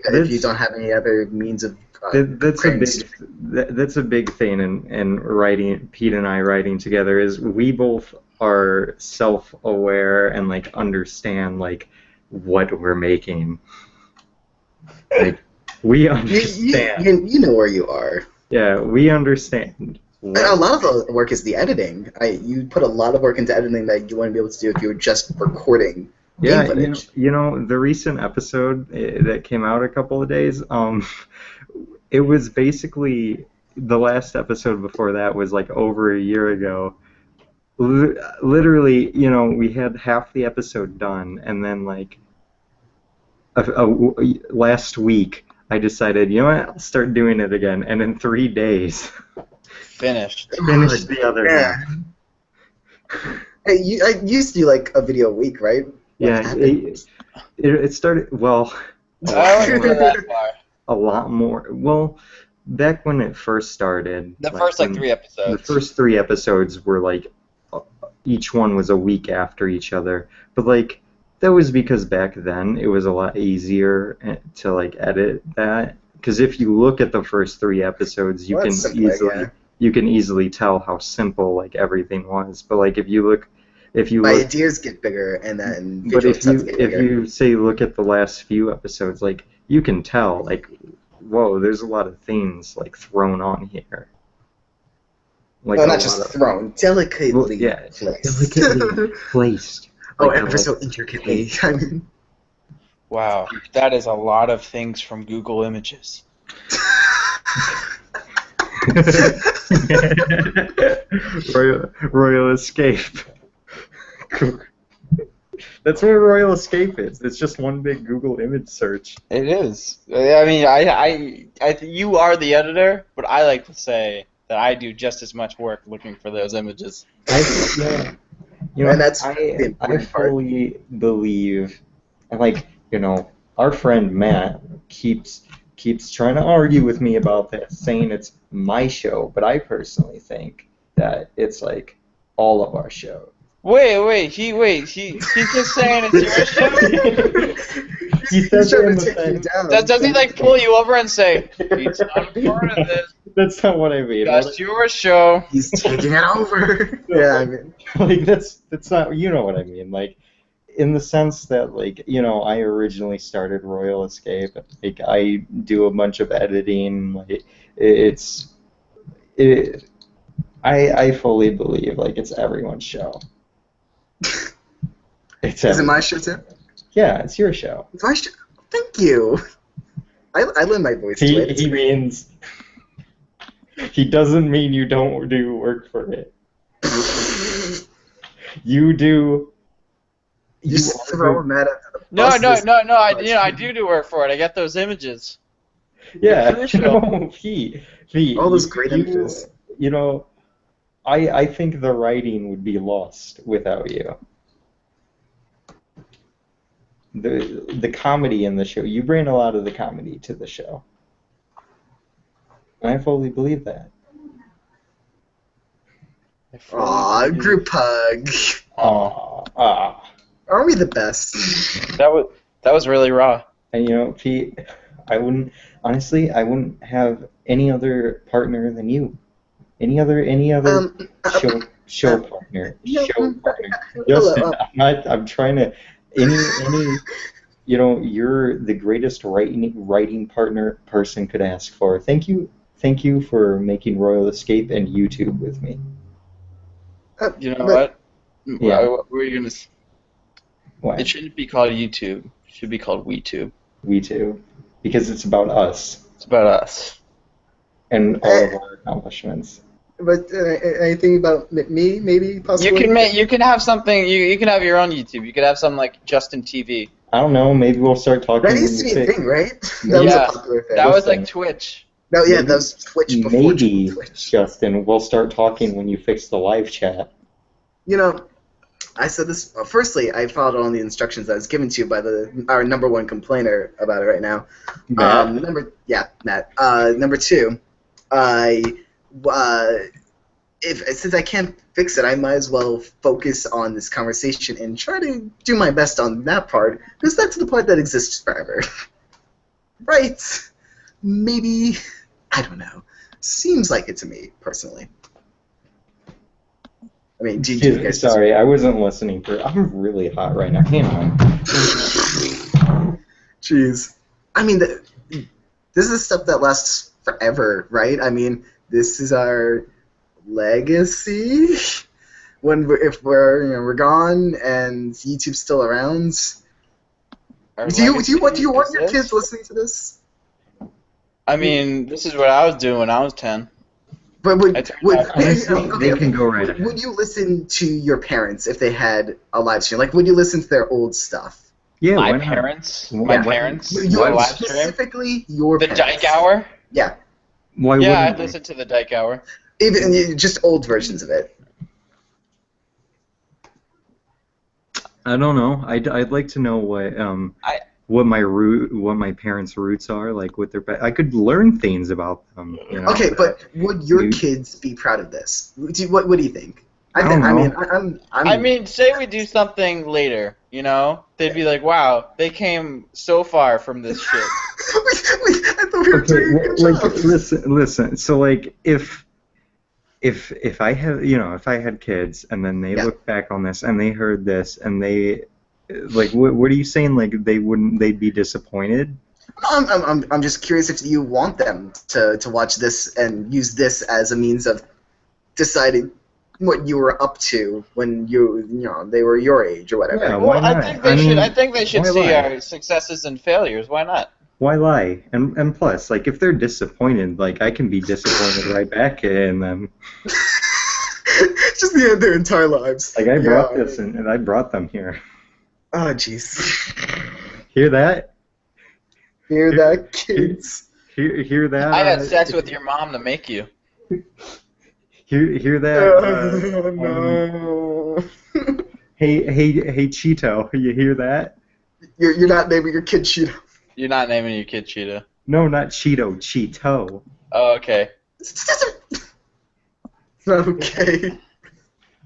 If you don't have any other means of that's a big thing in writing. Pete and I writing together is we both are self-aware and like understand like what we're making. Like we understand. You know where you are. Yeah, we understand. A lot of the work is the editing. You put a lot of work into editing that you wouldn't be able to do if you were just recording. Yeah, the recent episode that came out a couple of days, it was basically the last episode before that was like over a year ago. Literally, we had half the episode done, and then like last week I decided, what, I'll start doing it again, and in 3 days finished the other half. Hey, I used to do like a video a week, right? Yeah, it started, well, I wouldn't go that far. A lot more. Well, back when it first started. The first 3 episodes. The first 3 episodes were like, each one was a week after each other. But like, that was because back then it was a lot easier to like edit that. Because if you look at the first 3 episodes, you can easily tell how simple like everything was. But like if you look. My ideas get bigger, and then but if you say look at the last few episodes, like you can tell, like, whoa, there's a lot of themes like thrown on here. Like not just thrown, delicately placed. Delicately placed. Like, ever so intricately. I mean, wow, that is a lot of things from Google Images. Royal Escape. That's where Royal Escape is. It's just one big Google image search. It is. I mean, you are the editor, but I like to say that I do just as much work looking for those images. And that's I fully believe, like, our friend Matt keeps trying to argue with me about this, saying it's my show, but I personally think that it's like all of our shows. He's just saying it's your show? He says it in the thing. Does he like pull you over and say, Pete's not a part of this? That's not what I mean. That's your show. He's taking it over. Yeah, I mean, like that's not. You know what I mean? Like, in the sense that, like, you know, I originally started Royal Escape. Like, I do a bunch of editing. Like, I fully believe like it's everyone's show. Is it my show too? Yeah, it's your show. It's my show. Thank you. I lend my voice to it. He means. He doesn't mean you don't do work for it. You do. You throw him at it. No. I do work for it. I get those images. Yeah. No, Pete. All those great images. You know, I think the writing would be lost without you. The comedy in the show. You bring a lot of the comedy to the show. I fully believe that. Aw, group hug. Aw. Aren't we the best? That was really raw. And you know, Pete, I wouldn't have any other partner than you. Any other show partner. Show partner. Justin, I'm trying to any you know, you're the greatest writing partner person could ask for. Thank you for making Royal Escape and YouTube with me. You know what? Yeah. What were you gonna? What? It shouldn't be called YouTube. It should be called WeTube. WeTube, because it's about us. It's about us and all of our accomplishments. But anything about me, maybe possibly. You can have something. You can have your own YouTube. You could have something like Justin TV. I don't know. Maybe we'll start talking. That used to be a thing, right? That was a popular thing. That was like Twitch. No, yeah, that was Twitch before maybe, Twitch. Justin, we'll start talking when you fix the live chat. You know, I said this. Firstly, I followed all the instructions that was given to you by our number one complainer about it right now. Matt? Matt. Number two, since I can't fix it, I might as well focus on this conversation and try to do my best on that part, because that's the part that exists forever. Right? Maybe, I don't know. Seems like it to me, personally. I mean, do you guys... Sorry, I wasn't listening for... I'm really hot right now. Hang on. Jeez. I mean, this is stuff that lasts forever, right? I mean, this is our legacy. If we're gone and YouTube's still around. Do you want your kids listening to this? I mean, this is what I was doing when I was 10. But they can go right ahead. Would you listen to your parents if they had a live stream? Like, would you listen to their old stuff? Yeah, my parents. Specifically, your the parents. Dyke Hour. Yeah. Why yeah, I'd listen to the Dyke Hour. Even just old versions of it. I don't know. I'd like to know what my parents' roots are, like with their. I could learn things about them. You know? Okay, but would your kids be proud of this? What do you think? I mean, say we do something later, you know? They'd be like, "Wow, they came so far from this shit." I thought we were doing a good job. Listen. So like, if I had kids and then they look back on this and they heard this and they. Like, what are you saying? Like, they'd be disappointed? I'm just curious if you want them to watch this and use this as a means of deciding what you were up to when they were your age or whatever. Yeah, well, I think they should see our successes and failures. Why not? Why lie? And plus, like, if they're disappointed, like, I can be disappointed right back in them. Just the end of their entire lives. Like, I brought this and I brought them here. Oh, jeez. Hear that? Hear that, kids? Hear that? I had sex with your mom to make you. Hear that? No. Hey, Cheeto, you hear that? You're not naming your kid Cheeto. You're not naming your kid Cheeto. No, not Cheeto, Cheeto. Oh, okay. It's not okay.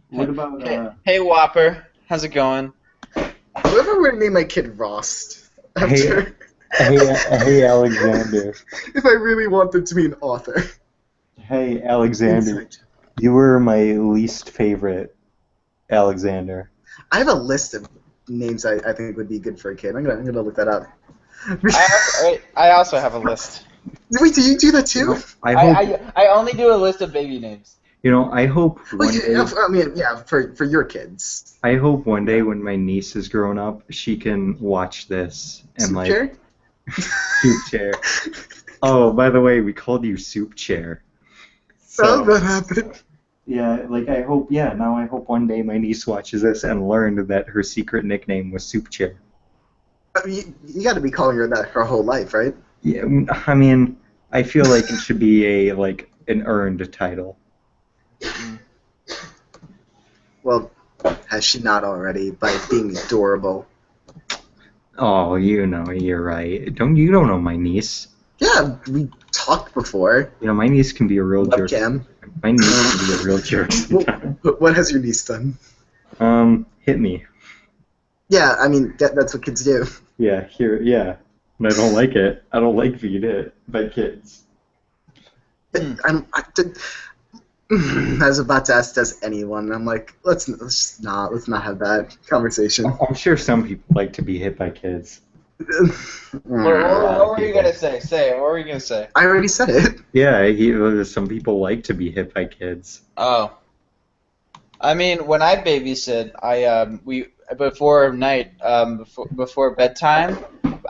What about Hey, Whopper, how's it going? Whoever would name my kid Rost after. Hey, Alexander. If I really wanted to be an author. Hey, Alexander. You were my least favorite Alexander. I have a list of names I think would be good for a kid. I'm gonna look that up. I also have a list. Wait, do you do that too? I only do a list of baby names. I hope one day... I mean, yeah, for your kids. I hope one day when my niece is grown up, she can watch this and Soup chair? Soup chair. Oh, by the way, we called you Soup Chair. So that happened. Yeah, I hope one day my niece watches this and learned that her secret nickname was Soup Chair. I mean, you got to be calling her that her whole life, right? Yeah, I mean, I feel like it should be an earned title. Well, has she not already by being adorable? Oh, you're right. You don't know my niece. Yeah, we talked before. My niece can be a real jerk. My niece can be a real jerk. What has your niece done? Hit me. Yeah, I mean that's what kids do. Yeah, and I don't like it. I don't like being hit by kids. I was about to ask, does anyone? I'm like, let's not have that conversation. I'm sure some people like to be hit by kids. What were you gonna say? What were you gonna say? I already said it. Yeah, some people like to be hit by kids. Oh. I mean, when I babysit, before night, before bedtime,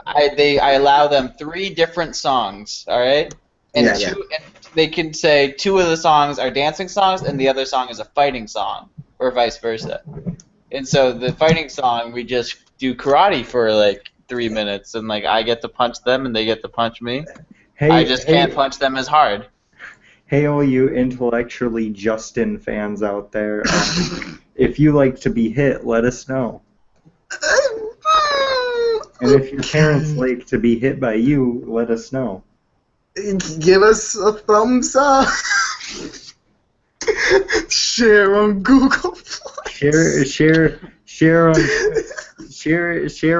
I allow them 3 different songs. All right. And and they can say 2 of the songs are dancing songs, and the other song is a fighting song, or vice versa. And so the fighting song, we just do karate for 3 minutes, and I get to punch them, and they get to punch me. I just can't punch them as hard. Hey, all you intellectually Justin fans out there, if you like to be hit, let us know. And if your parents like to be hit by you, let us know. Give us a thumbs up. Share on Google+. Share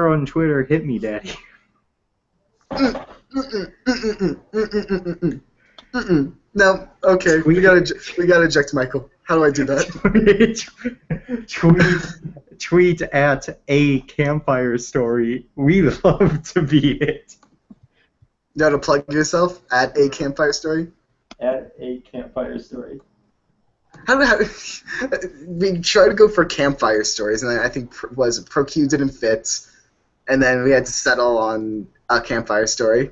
on Twitter. Hit me, Daddy. No. Okay. We gotta eject Michael. How do I do that? Tweet at a campfire story. We love to be hit. You know how to plug yourself at a campfire story? At a campfire story. We tried to go for campfire stories, and I think ProQ didn't fit, and then we had to settle on a campfire story.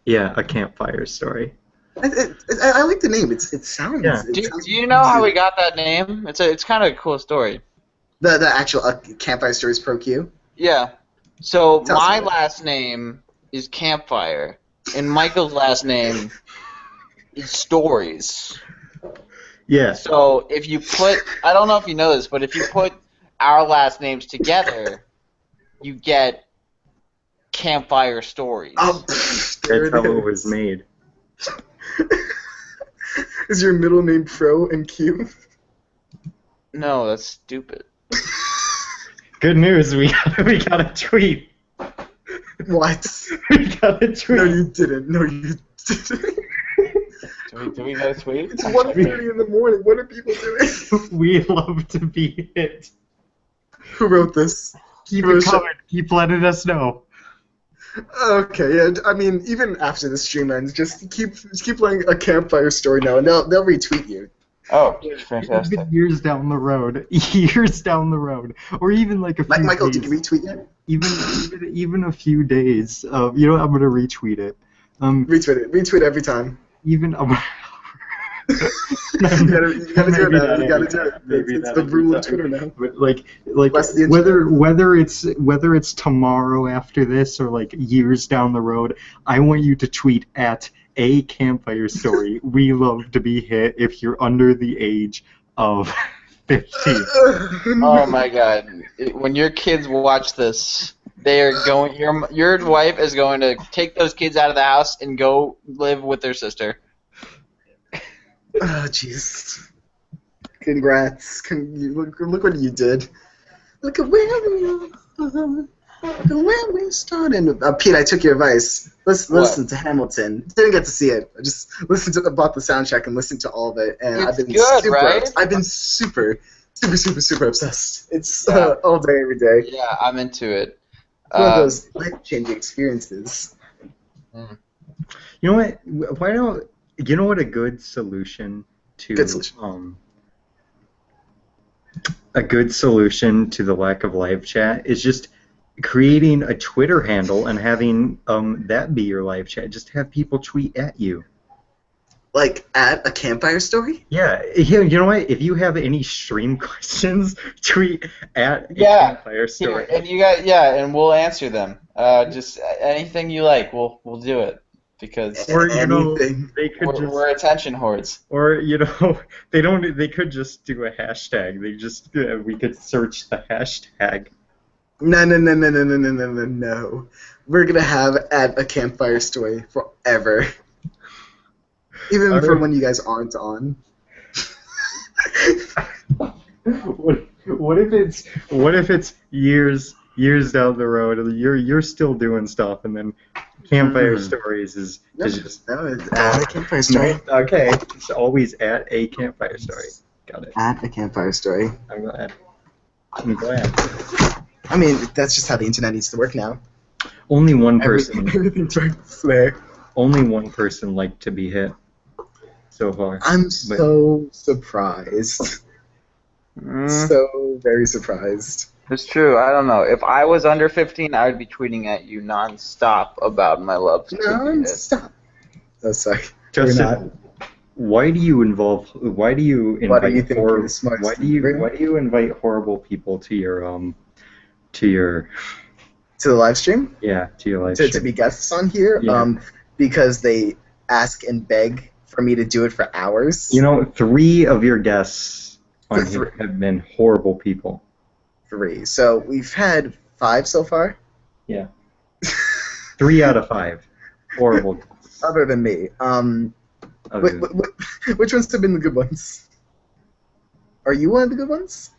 Yeah, a campfire story. I like the name. It sounds. Yeah. Do you know how we got that name? It's kind of a cool story. The actual CampfireStoriesProQ. Yeah. So my last name is Campfire, and Michael's last name is Stories. Yeah. So if you I don't know if you know this, but if you put our last names together, you get Campfire Stories. Oh, that's how it was made. Is your middle name Pro and Q? No, that's stupid. Good news, we got a tweet. What? We got a tweet. No, you didn't. Do we get a tweet? It's 1:30 in the morning. What are people doing? We love to be hit. Who wrote this? Keep it coming. Keep letting us know. Okay, yeah. I mean, even after the stream ends, just keep playing a campfire story now, and they'll retweet you. Oh, fantastic! Even years down the road, or even a few Michael, days. did you retweet yet? Even a few days. I'm gonna retweet it. Retweet it. Retweet every time. Even. You gotta do it now. You gotta do it. It's the rule of Twitter now. But whether it's tomorrow after this or years down the road, I want you to tweet at a campfire story. We love to be hit if you're under the age of 15. Oh my God! When your kids watch this, they are going. Your wife is going to take those kids out of the house and go live with their sister. Oh, jeez. Congrats. Look what you did. Look at where you are. Where we started? Pete, I took your advice. Listen to Hamilton. Didn't get to see it. I just bought the soundtrack and listened to all of it, and I've been good, right? I've been super obsessed. It's all day, every day. Yeah, I'm into it. It's one of those life-changing experiences. You know what? Why don't you know what a good solution to a good solution to the lack of live chat is just creating a Twitter handle and having that be your live chat. Just have people tweet at you. Like at a campfire story? Yeah. You know what? If you have any stream questions, tweet at a campfire story. And you got and we'll answer them. Just anything you like, we'll do it. Because we're attention hordes. Or they could just do a hashtag. We could search the hashtag. No. We're gonna have at a campfire story forever. Even for when you guys aren't on. What if it's years down the road and you're still doing stuff and then Campfire Stories is just at a campfire story. Okay, it's always at a campfire story. Got it. At a campfire story. I'm glad. I mean, that's just how the internet needs to work now. Only one person. Everything's right there. Only one person liked to be hit so far. I'm so surprised. So very surprised. It's true. I don't know. If I was under 15, I would be tweeting at you nonstop about my love. Nonstop. Oh, sorry. Justin, why do you invite horrible people to your to the live stream? Yeah, to your live stream. To be guests on here? Yeah. Because they ask and beg for me to do it for hours. 3 of your guests on here have been horrible people. 3. So we've had 5 so far? Yeah. 3 out of 5. Horrible. Other than me. Which ones have been the good ones? Are you one of the good ones?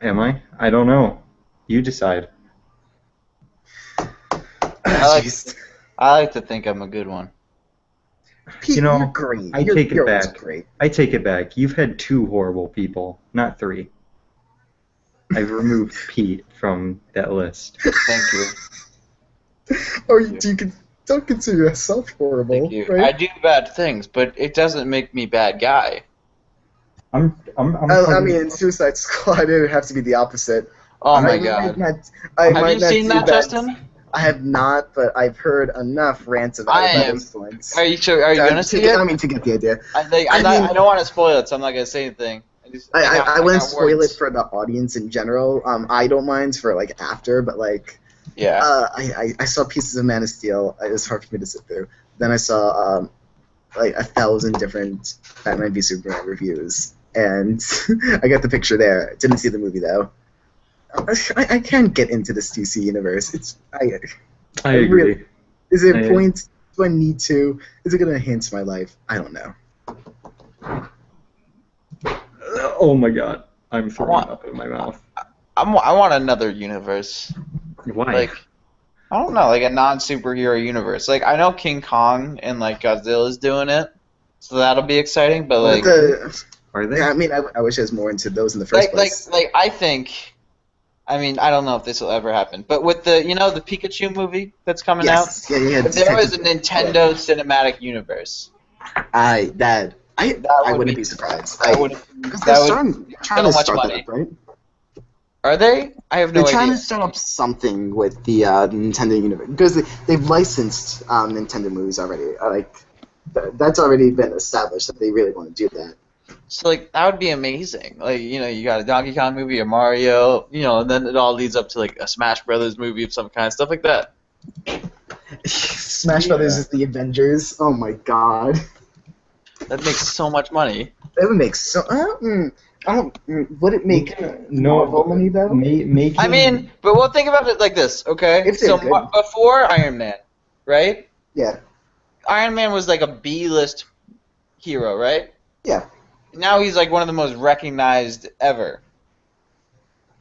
Am I? I don't know. You decide. I like to think I'm a good one. Pete, you're great. I take it back. Great. I take it back. You've had 2 horrible people, not 3. I've removed Pete from that list. Thank you. Don't consider yourself horrible. Thank you. Right? I do bad things, but it doesn't make me bad guy. I mean, in Suicide Squad, it would have to be the opposite. Oh my god. Have you seen that, Justin? I have not, but I've heard enough rants about it by those points. Are you sure? Are you gonna see it? I mean, to get the idea. I don't want to spoil it, so I'm not gonna say anything. I wouldn't spoil it for the audience in general. I don't mind for after, but I saw pieces of Man of Steel. It was hard for me to sit through. Then I saw 1,000 different Batman v Superman reviews, and I got the picture there. Didn't see the movie though. I can't get into this DC universe. I agree. Really, is it a point? Do I need to? Is it gonna enhance my life? I don't know. Oh my god, I'm throwing up in my mouth. I want another universe. Why? I don't know, a non-superhero universe. I know King Kong and Godzilla's doing it, so that'll be exciting. But are they? Yeah, I mean, I wish I was more into those in the first place. I think. I mean, I don't know if this will ever happen, but with the the Pikachu movie that's coming out, there was a Nintendo cinematic universe. I wouldn't be surprised. Because they're trying to start that up, right? Are they? I have no idea. They're trying to start up something with the Nintendo universe because they've licensed Nintendo movies already. That's already been established that they really want to do that. So that would be amazing. You got a Donkey Kong movie, a Mario, and then it all leads up to a Smash Brothers movie of some kind, stuff like that. Smash Brothers is the Avengers. Oh my god. That makes so much money. It would make so. Would it make Marvel money though? I mean, but we'll think about it like this, okay? Before Iron Man, right? Yeah. Iron Man was a B-list hero, right? Yeah. Now he's one of the most recognized ever.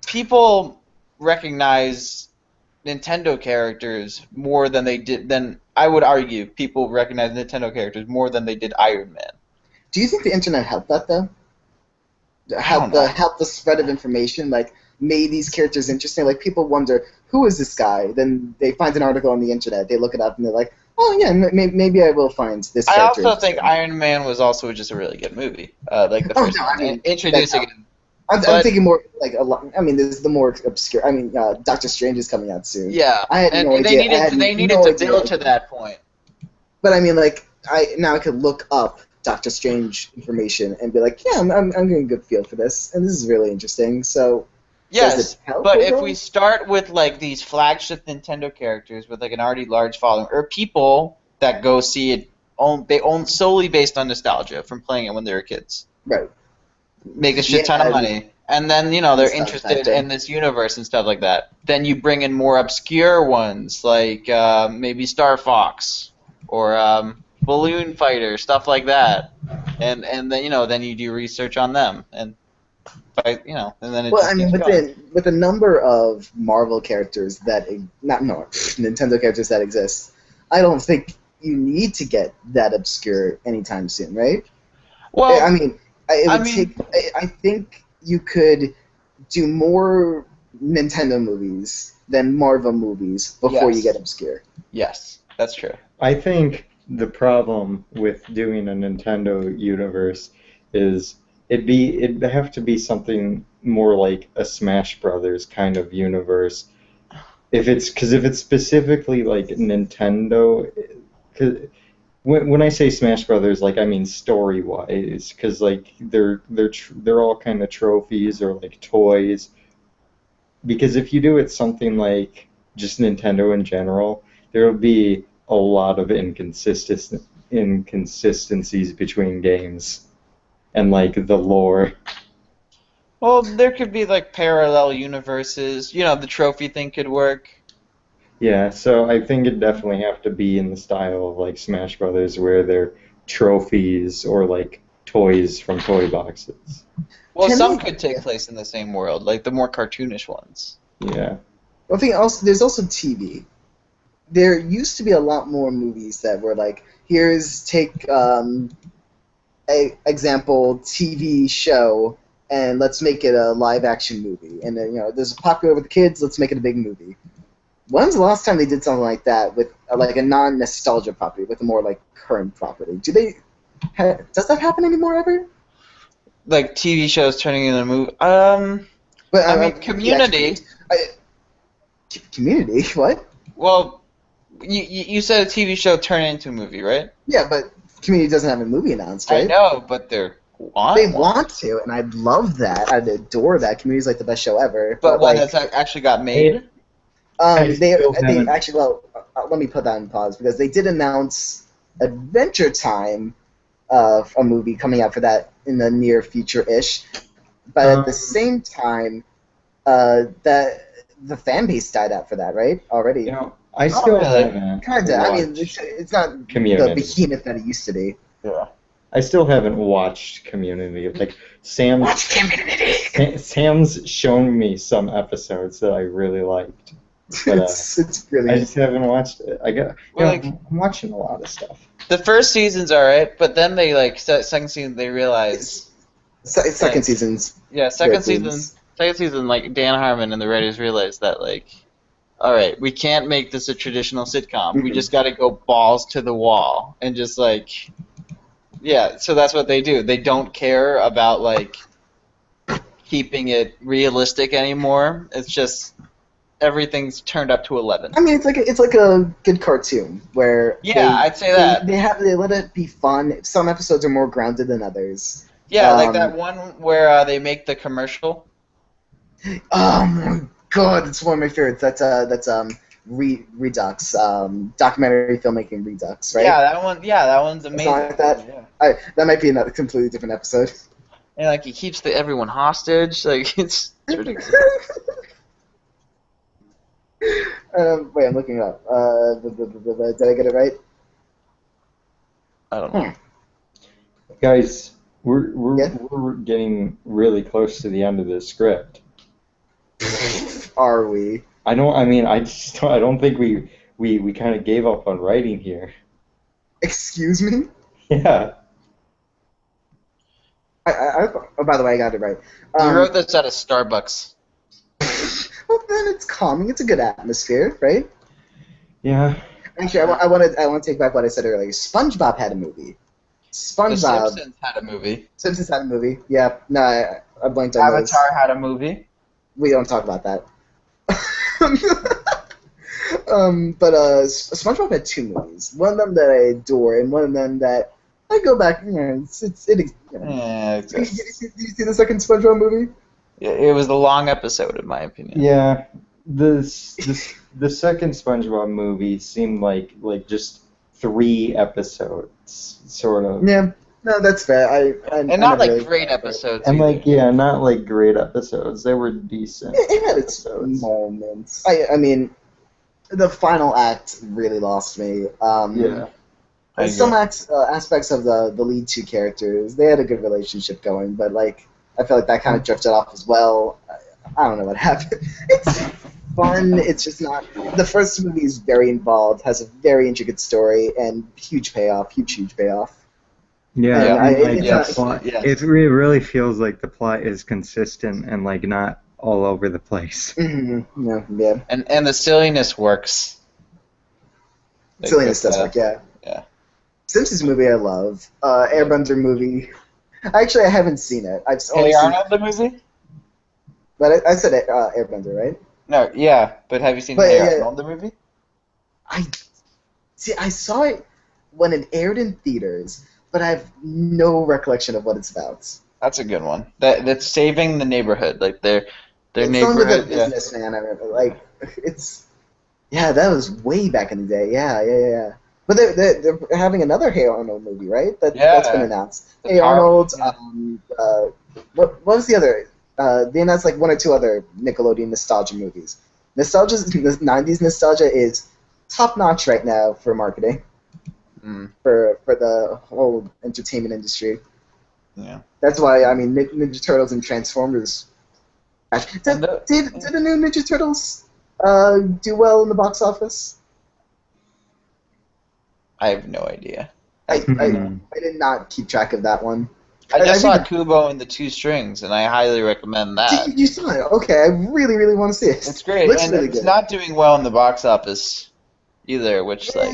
People recognize Nintendo characters more than they did. Then I would argue people recognize Nintendo characters more than they did Iron Man. Do you think the internet helped that though? Help the spread of information, like made these characters interesting. Like people wonder, who is this guy? Then they find an article on the internet, they look it up, and they're like, oh yeah, maybe I will find this character. I also think Iron Man was also just a really good movie. Like the first one, introducing it. I'm thinking more like a lot. I mean, this is the more obscure. I mean, Doctor Strange is coming out soon. Yeah, I had no idea. They needed to build to that point. But I mean, like, I could look up Doctor Strange information and be like, yeah, I'm getting a good feel for this, and this is really interesting. So yes, but if we start with like these flagship Nintendo characters with like an already large following, or people that go see it, they own solely based on nostalgia from playing it when they were kids, right? Make a shit ton of money, and then they're interested in this universe and stuff like that. Then you bring in more obscure ones like maybe Star Fox or Balloon Fighter, stuff like that, and then then you do research on them and and then it just keeps going. With the number of Marvel characters Nintendo characters that exist, I don't think you need to get that obscure anytime soon, right? Well, I mean. I think you could do more Nintendo movies than Marvel movies before you get obscure. Yes, that's true. I think the problem with doing a Nintendo universe is it'd have to be something more like a Smash Brothers kind of universe. If it's specifically like Nintendo, when I say Smash Brothers, like I mean story-wise, because like they're all kind of trophies or like toys. Because if you do it something like just Nintendo in general, there will be a lot of inconsistencies between games and like the lore. Well, there could be like parallel universes. The trophy thing could work. Yeah, so I think it definitely have to be in the style of like Smash Brothers, where they're trophies or like toys from toy boxes. Well, some could take place in the same world, like the more cartoonish ones. Yeah. I think there's also TV. There used to be a lot more movies that were like, take a example TV show and let's make it a live action movie. And then there's popular with the kids, let's make it a big movie. When's the last time they did something like that with like a non-nostalgia property, with a more like current property? Does that happen anymore ever? Like TV shows turning into a movie? But I mean, Community. Community? What? Well, you said a TV show turned into a movie, right? Yeah, but Community doesn't have a movie announced, right? I know, but they want to, and I'd love that. I'd adore that. Community's like the best show ever. But one that's actually got made. They actually, let me put that in pause, because they did announce Adventure Time, a movie coming out for that in the near future-ish, but at the same time, that the fan base died out for that, right? Already. I still haven't. Kinda. I mean, it's not Community. The behemoth that it used to be. Yeah. I still haven't watched Community. Like Sam's shown me some episodes that I really liked. But, it's brilliant. I just haven't watched it. I'm watching a lot of stuff. The first season's alright, but then they second season they realize. Second season's. Yeah, second season, like Dan Harmon and the writers realized that alright, we can't make this a traditional sitcom. Mm-hmm. We just got to go balls to the wall and just so that's what they do. They don't care about keeping it realistic anymore. It's just everything's turned up to 11. I mean, it's like a good cartoon where I'd say that they let it be fun. Some episodes are more grounded than others. Yeah, like that one where they make the commercial. Oh my god, it's one of my favorites. That's Redux, documentary filmmaking Redux, right? Yeah, that one's amazing. Something like that. Yeah. That might be another completely different episode. And he keeps everyone hostage. It's ridiculous. Wait, I'm looking it up. Did I get it right? I don't know. Guys, we're getting really close to the end of this script. are we? I don't. I mean, I just. I don't think we kind of gave up on writing here. Excuse me? Yeah. Oh, by the way, I got it right. You wrote this at a Starbucks. Well, then it's calming. It's a good atmosphere, right? Yeah. Actually, I want to take back what I said earlier. SpongeBob had a movie. SpongeBob. The Simpsons had a movie. Simpsons had a movie. Yeah. No, I blanked on those. Avatar had a movie. We don't talk about that. But SpongeBob had 2 movies. One of them that I adore, and one of them that I go back. You know, Yeah. Did you see the second SpongeBob movie? It was the long episode, in my opinion. Yeah. The second SpongeBob movie seemed like just 3 episodes, sort of. Yeah. No, that's fair. And not like great episodes. And not like great episodes. They were decent. It had its moments. I mean, the final act really lost me. Yeah. Some aspects of the lead 2 characters, they had a good relationship going, but like I feel like that kind of drifted off as well. I don't know what happened. It's fun. It's just not. The first movie is very involved, has a very intricate story, and huge payoff. Huge payoff. Yeah, yeah. It really feels like the plot is consistent and like not all over the place. Mm-hmm. Yeah. And the silliness works. Silliness does work. Yeah. Yeah. Simpsons movie I love. Airbender movie. Actually, I haven't seen it. I've only Hey Arnold the movie? But I said Airbender, right? No, yeah, but have you seen Hey Arnold the movie? I saw it when it aired in theaters, but I have no recollection of what it's about. That's a good one. That's saving the neighborhood, like their it's neighborhood. It's the businessman. I remember, like that was way back in the day. Yeah. But they're having another Hey Arnold movie, right? That's been announced. Hey Arnold. What was the other? They announced like 1 or 2 other Nickelodeon nostalgia movies. The 90s nostalgia is top notch right now for marketing. For the whole entertainment industry. Yeah. That's why Ninja Turtles and Transformers. Did the new Ninja Turtles do well in the box office? I have no idea. I did not keep track of that one. I just saw Kubo and the 2 Strings, and I highly recommend that. You saw it? Okay, I really, really want to see it. It's great, and really it's not doing well in the box office either, which I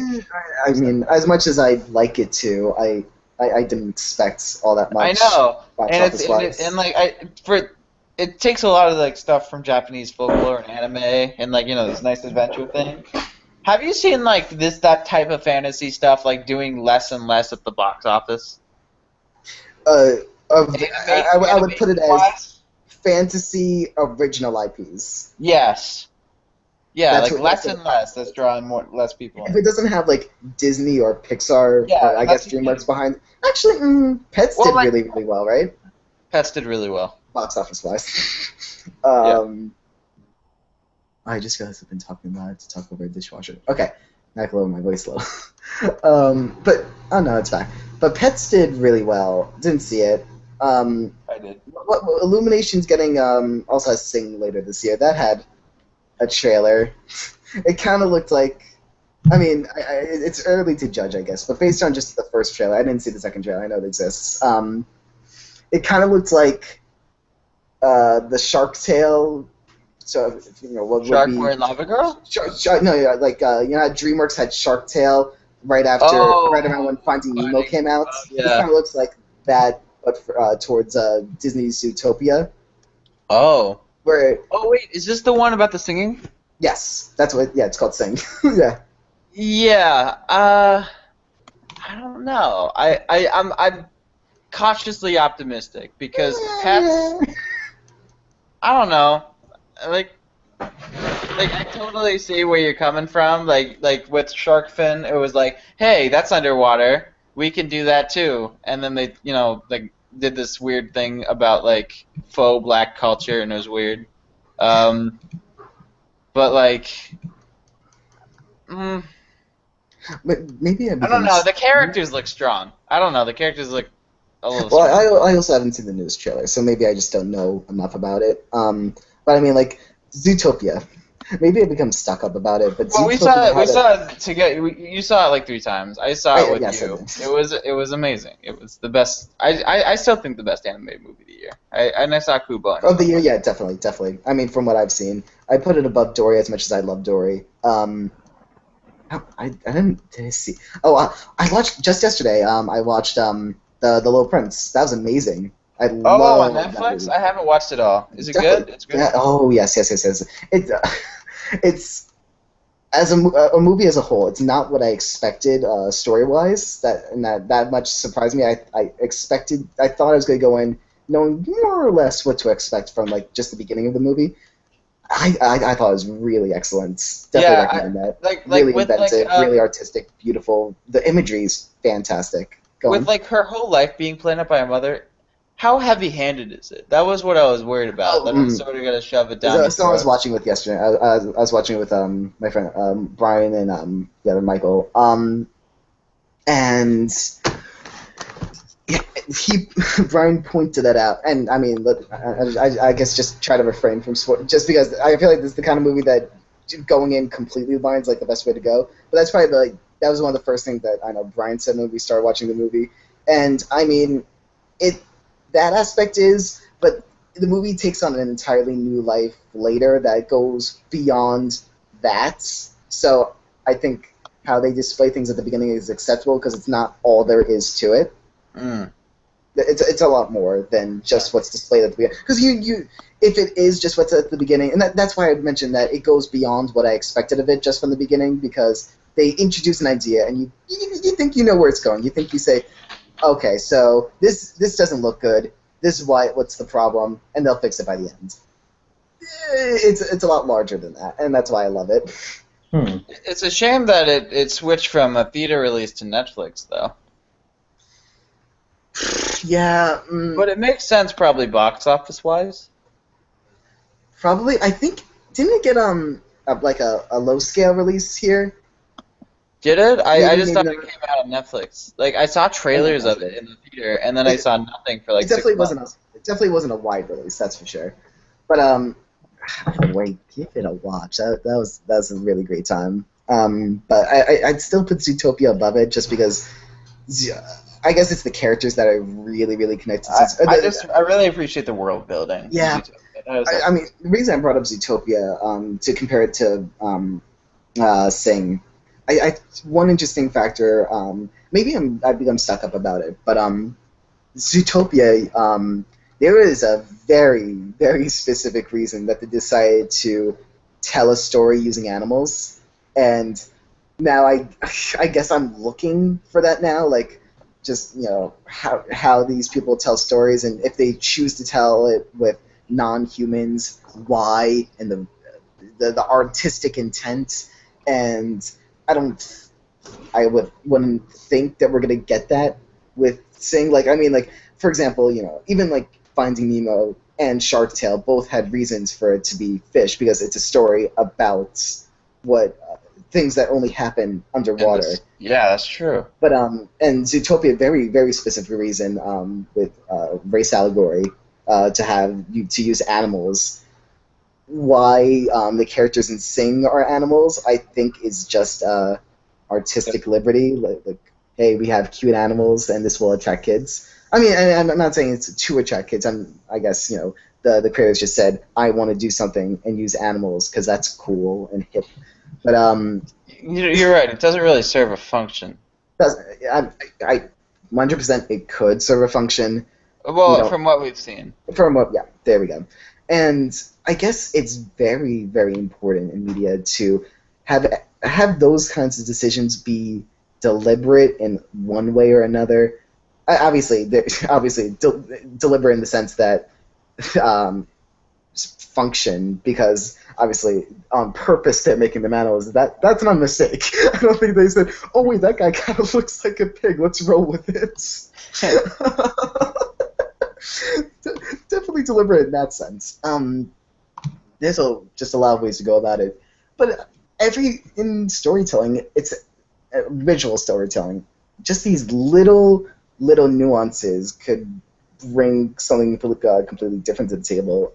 mean, as much as I'd like it to, I didn't expect all that much. I know, it takes a lot of like stuff from Japanese folklore and anime, and like this nice adventure thing. Have you seen like that type of fantasy stuff like doing less and less at the box office? I would put it as fantasy original IPs. Yes. Yeah, like less and less. That's drawing less people in. If it doesn't have like Disney or Pixar, or I guess DreamWorks behind. Actually, Pets did really, really well, right? Pets did really well. Box office wise. I just realized I've been talking loud to talk over a dishwasher. Okay, not lower my voice low. But oh no, it's fine. But Pets did really well. Didn't see it. I did. Illumination's getting also has Sing later this year. That had a trailer. It kind of looked like. I mean, it's early to judge, I guess, but based on just the first trailer, I didn't see the second trailer. I know it exists. It kind of looked like the Shark Tale. So what Shark would be wearing Lava Girl? No, yeah, like how DreamWorks had Shark Tale right around when Finding Nemo came out. Yeah. It kind of looks like that, but towards Disney's Zootopia. Oh. Where? Oh wait, is this the one about the singing? Yes, that's what. Yeah, it's called Sing. Yeah. Yeah. I don't know. I'm cautiously optimistic because Pets. I don't know. Like I totally see where you're coming from. Like with Shark Fin, it was like, hey, that's underwater. We can do that too. And then they, did this weird thing about like faux black culture, and it was weird. But like, but maybe I don't know. The characters look strong. I don't know. The characters look a little. Well, strong. I also haven't seen the news trailer, so maybe I just don't know enough about it. But I mean, like, Zootopia. Maybe I become stuck up about it, but well, Zootopia we saw it together. You saw it like 3 times. I saw it with yes, you. It was amazing. It was the best. I still think the best animated movie of the year. And I saw Kubo. Oh, the year, yeah, definitely. I mean, from what I've seen, I put it above Dory as much as I love Dory. I didn't see. Oh, I watched just yesterday. I watched the Little Prince. That was amazing. I love on Netflix. I haven't watched it all. Is it good? It's good. Yeah, oh yes. It's as a movie as a whole. It's not what I expected story wise. That much surprised me. I thought I was going to go in knowing more or less what to expect from like just the beginning of the movie. I thought it was really excellent. Definitely recommend that. Really inventive, really artistic, beautiful. The imagery is fantastic. With like her whole life being planned out by her mother, how heavy-handed is it? That was what I was worried about. That it's sort of gonna shove it down. That's what I was watching with yesterday. I was watching it with my friend Brian and the other Michael. And yeah, Brian pointed that out, and I mean, look, I guess just try to refrain from sport, just because I feel like this is the kind of movie that going in completely blind is like the best way to go. But that's probably that was one of the first things that I know Brian said when we started watching the movie, and I mean, that aspect is, but the movie takes on an entirely new life later that goes beyond that. So I think how they display things at the beginning is acceptable because it's not all there is to it. It's a lot more than just what's displayed at the beginning. Because if it is just what's at the beginning, and that's why I mentioned that it goes beyond what I expected of it just from the beginning, because they introduce an idea and you think you know where it's going. You think you say, okay, so this doesn't look good. This is what's the problem, and they'll fix it by the end. It's a lot larger than that, and that's why I love it. It's a shame that it switched from a theater release to Netflix, though. Yeah. But it makes sense, probably box office wise. Probably, I think didn't it get like a low scale release here? Did it? I just thought it came out on Netflix. Like I saw trailers of it in the theater, and then I saw nothing for like 6 months. It definitely wasn't a wide release, that's for sure. But wait, give it a watch. That was a really great time. But I'd still put Zootopia above it just because. I guess it's the characters that I really, really connect to. I really appreciate the world building. Yeah, I mean, the reason I brought up Zootopia to compare it to Sing, one interesting factor. Maybe I've become stuck up about it, but Zootopia, there is a very, very specific reason that they decided to tell a story using animals, and now I guess I'm looking for that now, like. Just how these people tell stories, and if they choose to tell it with non-humans, why, and the artistic intent, and I wouldn't think that we're gonna get that with Sing. Like I mean, like for example, even like Finding Nemo and Shark Tale both had reasons for it to be fish because it's a story about what. Things that only happen underwater. Yeah, that's true. But and Zootopia, very very specific reason with race allegory to use animals. Why the characters in Sing are animals, I think, is just artistic liberty. Like, hey, we have cute animals, and this will attract kids. I mean, and I'm not saying it's to attract kids. I guess the creators just said, I want to do something and use animals because that's cool and hip. But you're right. It doesn't really serve a function. I 100% it could serve a function. Well, from what we've seen. Yeah, there we go. And I guess it's very, very important in media to have those kinds of decisions be deliberate in one way or another. Obviously, deliberate in the sense that function, because obviously on purpose they're making them animals. That's not a mistake. I don't think they said, oh wait, that guy kind of looks like a pig, let's roll with it. Definitely deliberate in that sense. There's just a lot of ways to go about it, but in storytelling, it's visual storytelling, just these little nuances could bring something completely different to the table.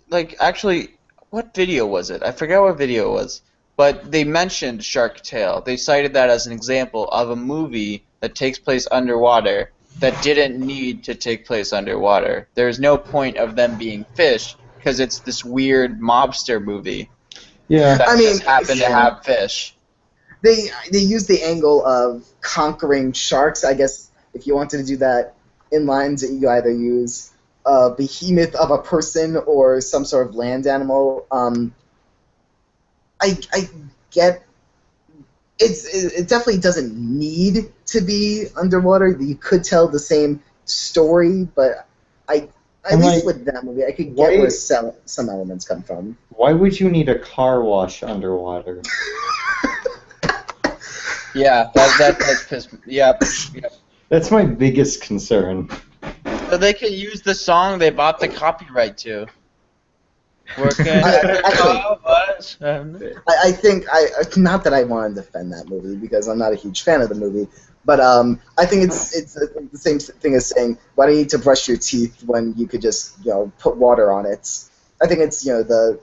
Like actually, what video was it? I forgot what video it was. But they mentioned Shark Tale. They cited that as an example of a movie that takes place underwater that didn't need to take place underwater. There's no point of them being fish because it's this weird mobster movie. Yeah. That just happened to have fish. They use the angle of conquering sharks. I guess if you wanted to do that in lines, you either use a behemoth of a person or some sort of land animal. I get it definitely doesn't need to be underwater. You could tell the same story, but at least with that movie, I could get where some elements come from. Why would you need a car wash underwater? Yeah, that's pissed me. Yep. That's my biggest concern. So they could use the song they bought the copyright to. Working I think not that I want to defend that movie because I'm not a huge fan of the movie, but I think it's the same thing as saying why do you need to brush your teeth when you could just put water on it. I think it's the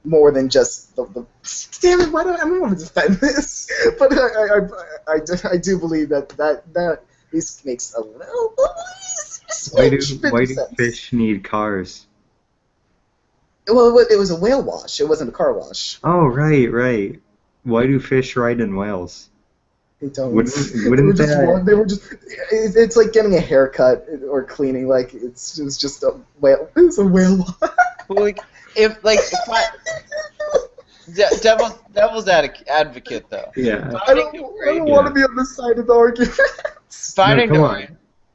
more than just the damn it, I don't want to defend this, but I do believe that at least makes a little Why do fish need cars? Well, it was a whale wash. It wasn't a car wash. Oh, right. Why do fish ride in whales? They don't. Wouldn't they were just. It's like getting a haircut or cleaning. Like it's just a whale. It's a whale wash. Like devil's advocate though. Yeah. I don't want to be on the side of the argument. Finding Dory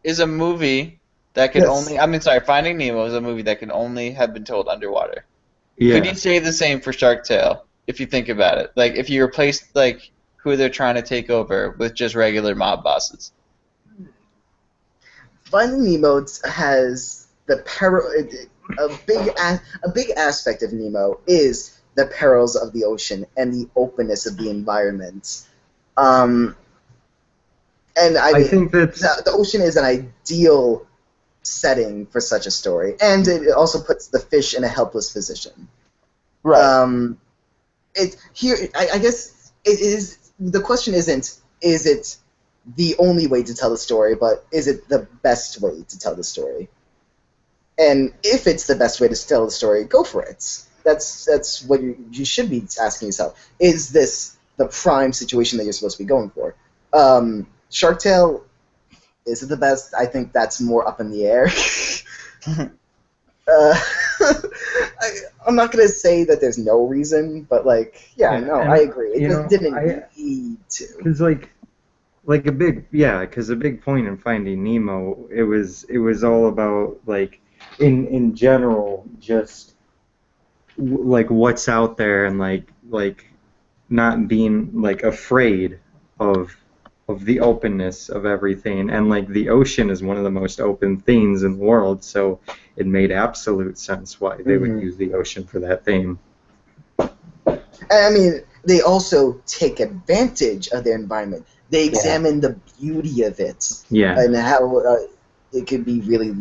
is a movie that can only. Finding Nemo is a movie that can only have been told underwater. Yeah. Could you say the same for Shark Tale if you think about it? Like if you replaced who they're trying to take over with just regular mob bosses. Finding Nemo has the a big aspect of Nemo is the perils of the ocean and the openness of the environment. And I think that the ocean is an ideal setting for such a story, and it also puts the fish in a helpless position. Right. I guess it is. The question isn't, is it the only way to tell the story, but is it the best way to tell the story? And if it's the best way to tell the story, go for it. That's what you should be asking yourself. Is this the prime situation that you're supposed to be going for? Shark Tale, is it the best? I think that's more up in the air. I'm not going to say that there's no reason, but I agree. It just didn't need to. Because a big point in Finding Nemo, it was all about in general just what's out there and not being afraid of the openness of everything, and the ocean is one of the most open things in the world, so it made absolute sense why they would use the ocean for that theme. I mean, they also take advantage of their environment. They examine the beauty of it, and how it could be really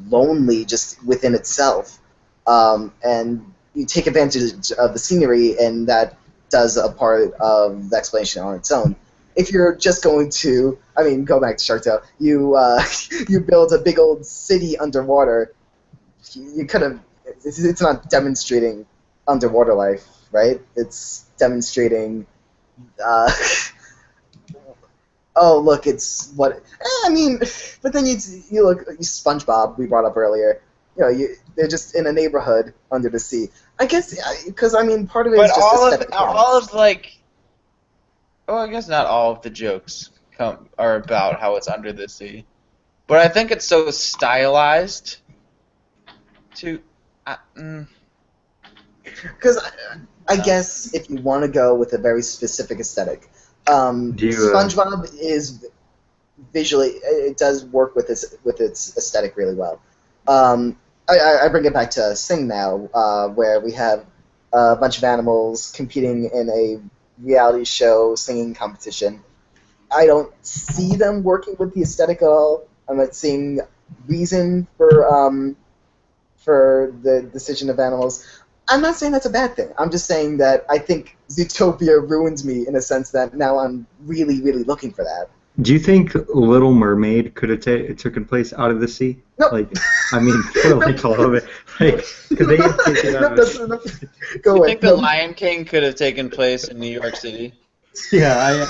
lonely just within itself, and you take advantage of the scenery, and that does a part of the explanation on its own. If you're just going to, go back to Shark Tale, you build a big old city underwater, you could have, it's not demonstrating underwater life, right? It's demonstrating, oh, look, it's what, but then you look, SpongeBob, we brought up earlier, they're just in a neighborhood under the sea. I guess, because, part of it is just aesthetic. I guess not all of the jokes are about how it's under the sea, but I think it's so stylized to. Because I guess if you want to go with a very specific aesthetic, SpongeBob is visually, it does work with its aesthetic really well. I bring it back to Sing now, where we have a bunch of animals competing in a reality show singing competition. I don't see them working with the aesthetic at all. I'm not seeing reason for the decision of animals. I'm not saying that's a bad thing. I'm just saying that I think Zootopia ruined me in a sense that now I'm really, really looking for that. Do you think Little Mermaid could have taken place out of the sea? No. Like, I mean, for like all of it. Like, could they have taken out of the sea? Do you think The Lion King could have taken place in New York City? Yeah,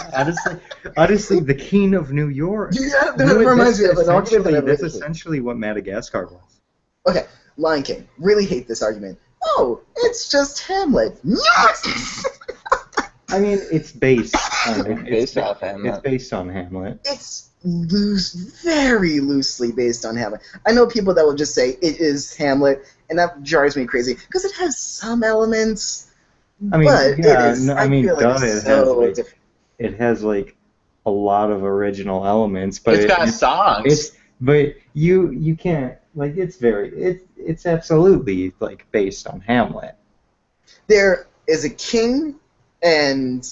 honestly, the King of New York. Yeah, that reminds me of an argument. That's essentially what Madagascar was. Okay, Lion King. Really hate this argument. Oh, it's just Hamlet. Yes! I mean, it's based on Hamlet. It's based on Hamlet. It's very loosely based on Hamlet. I know people that will just say it is Hamlet, and that drives me crazy because it has some elements. I mean, but yeah, it is, no, I mean, it has like a lot of original elements, but it's got songs. But you can't like it's absolutely like based on Hamlet. There is a king, and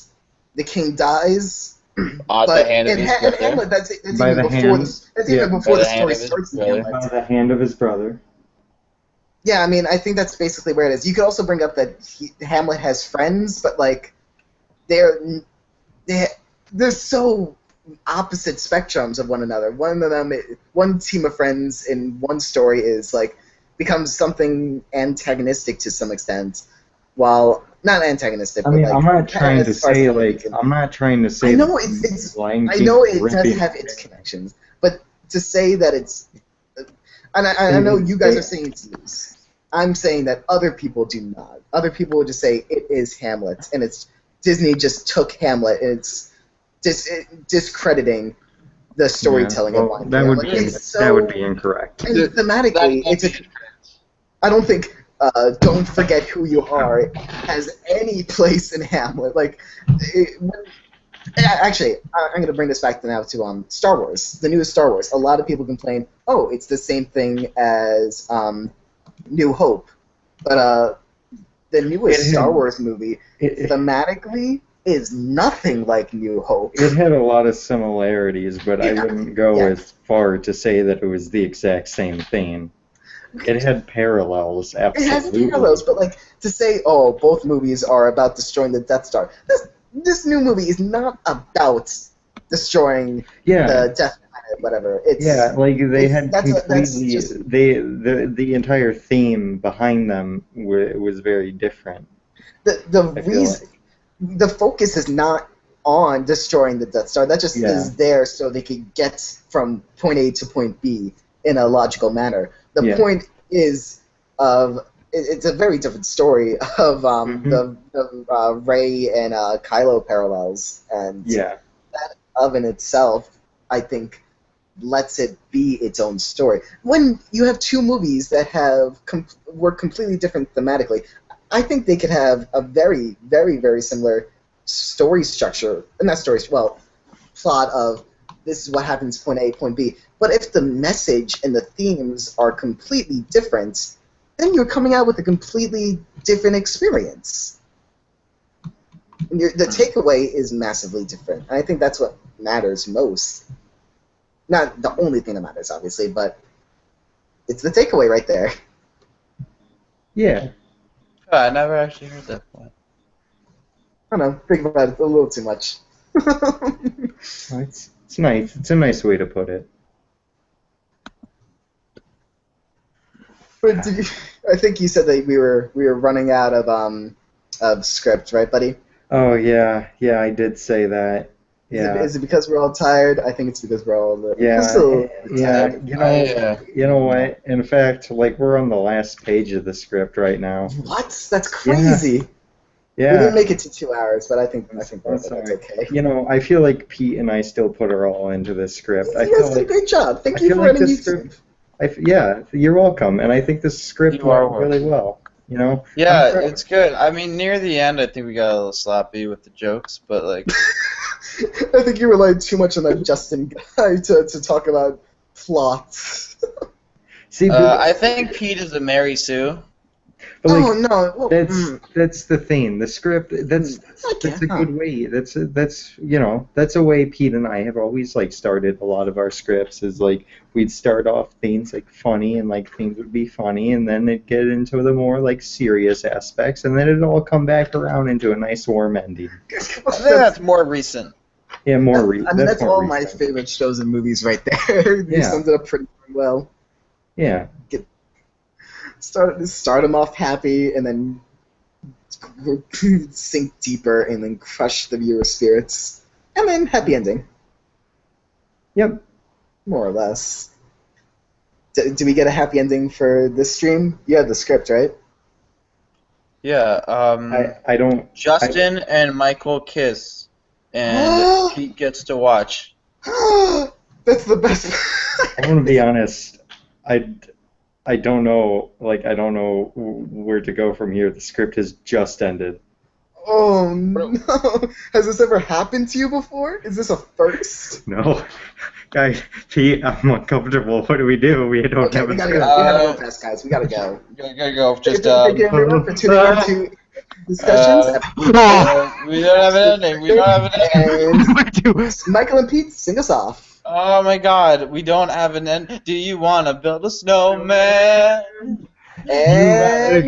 the king dies. But the hand of his brother. Hamlet, that's even before the story starts. By the hand of his brother. Yeah, I mean, I think that's basically where it is. You could also bring up that Hamlet has friends, but like they're so opposite spectrums of one another. One team of friends in one story is like becomes something antagonistic to some extent, while not antagonistic. I mean, but, like, I'm not trying to say like I'm not trying to say. I know I know it does have its connections, but to say that it's, and I know you guys are saying it's loose. I'm saying that other people do not. Other people would just say it is Hamlet, and it's Disney just took Hamlet, and it's discrediting the storytelling of Lion King. That would be incorrect. And thematically, I don't think "Don't Forget Who You Are" has any place in Hamlet. Like, actually, I'm going to bring this back now to Star Wars, the newest Star Wars. A lot of people complain, oh, it's the same thing as New Hope, but the newest Star Wars movie thematically is nothing like New Hope. It had a lot of similarities, but I wouldn't go as far to say that it was the exact same thing. It had parallels, absolutely. It has parallels, but like to say, oh, both movies are about destroying the Death Star. This new movie is not about destroying the Death Planet, whatever. Like they had completely the entire theme behind them was very different. The focus is not on destroying the Death Star. That just is there so they could get from point A to point B in a logical manner. The point is it's a very different story of the Rey and Kylo parallels, and that of in itself, I think, lets it be its own story. When you have two movies that were completely different thematically, I think they could have a very, very, very similar story structure, and not story, plot of this is what happens point A, point B. But if the message and the themes are completely different, then you're coming out with a completely different experience. And the takeaway is massively different. And I think that's what matters most. Not the only thing that matters, obviously, but it's the takeaway right there. Yeah. Oh, I never actually heard that point. I don't know. Think about it a little too much. It's nice. It's a nice way to put it. But I think you said that we were running out of script, right, buddy? Oh yeah, I did say that. Yeah. Is it because we're all tired? I think it's because we're all tired. You know what? In fact, like we're on the last page of the script right now. What? That's crazy. Yeah. We didn't make it to 2 hours, but I think that's okay. You know, I feel like Pete and I still put our all into this script. You guys did a great job. Thank you for running YouTube. You're welcome. And I think this script went really well. You know? Yeah, it's good. I mean, near the end, I think we got a little sloppy with the jokes, but like. I think you relied too much on that Justin guy to talk about plots. I think Pete is a Mary Sue. Like, oh no, well, that's the thing. The script. That's a good way. That's a way Pete and I have always like started a lot of our scripts. Is like we'd start off things like funny and like things would be funny, and then it'd get into the more like serious aspects, and then it'd all come back around into a nice warm ending. I think that's more recent. Yeah, more recent. I mean, that's all my favorite shows and movies right there. You summed it up pretty well. Yeah. Start them off happy, and then sink deeper, and then crush the viewer's spirits, and then happy ending. Yep. More or less. Do we get a happy ending for this stream? You have the script, right? Yeah. I don't. Justin and Michael kiss, and Pete gets to watch. That's the best. I'm gonna be honest. I don't know. Like, I don't know where to go from here. The script has just ended. Oh no! Has this ever happened to you before? Is this a first? No. Guys, Pete, I'm uncomfortable. What do? We don't we have gotta a go. We gotta go fast, guys. We gotta go. Gotta go. Just thank you everyone for tuning in to discussions. We don't have an ending. We don't have an ending. And Michael and Pete, sing us off. Oh my God, we don't have an end. Do you want to build a snowman? And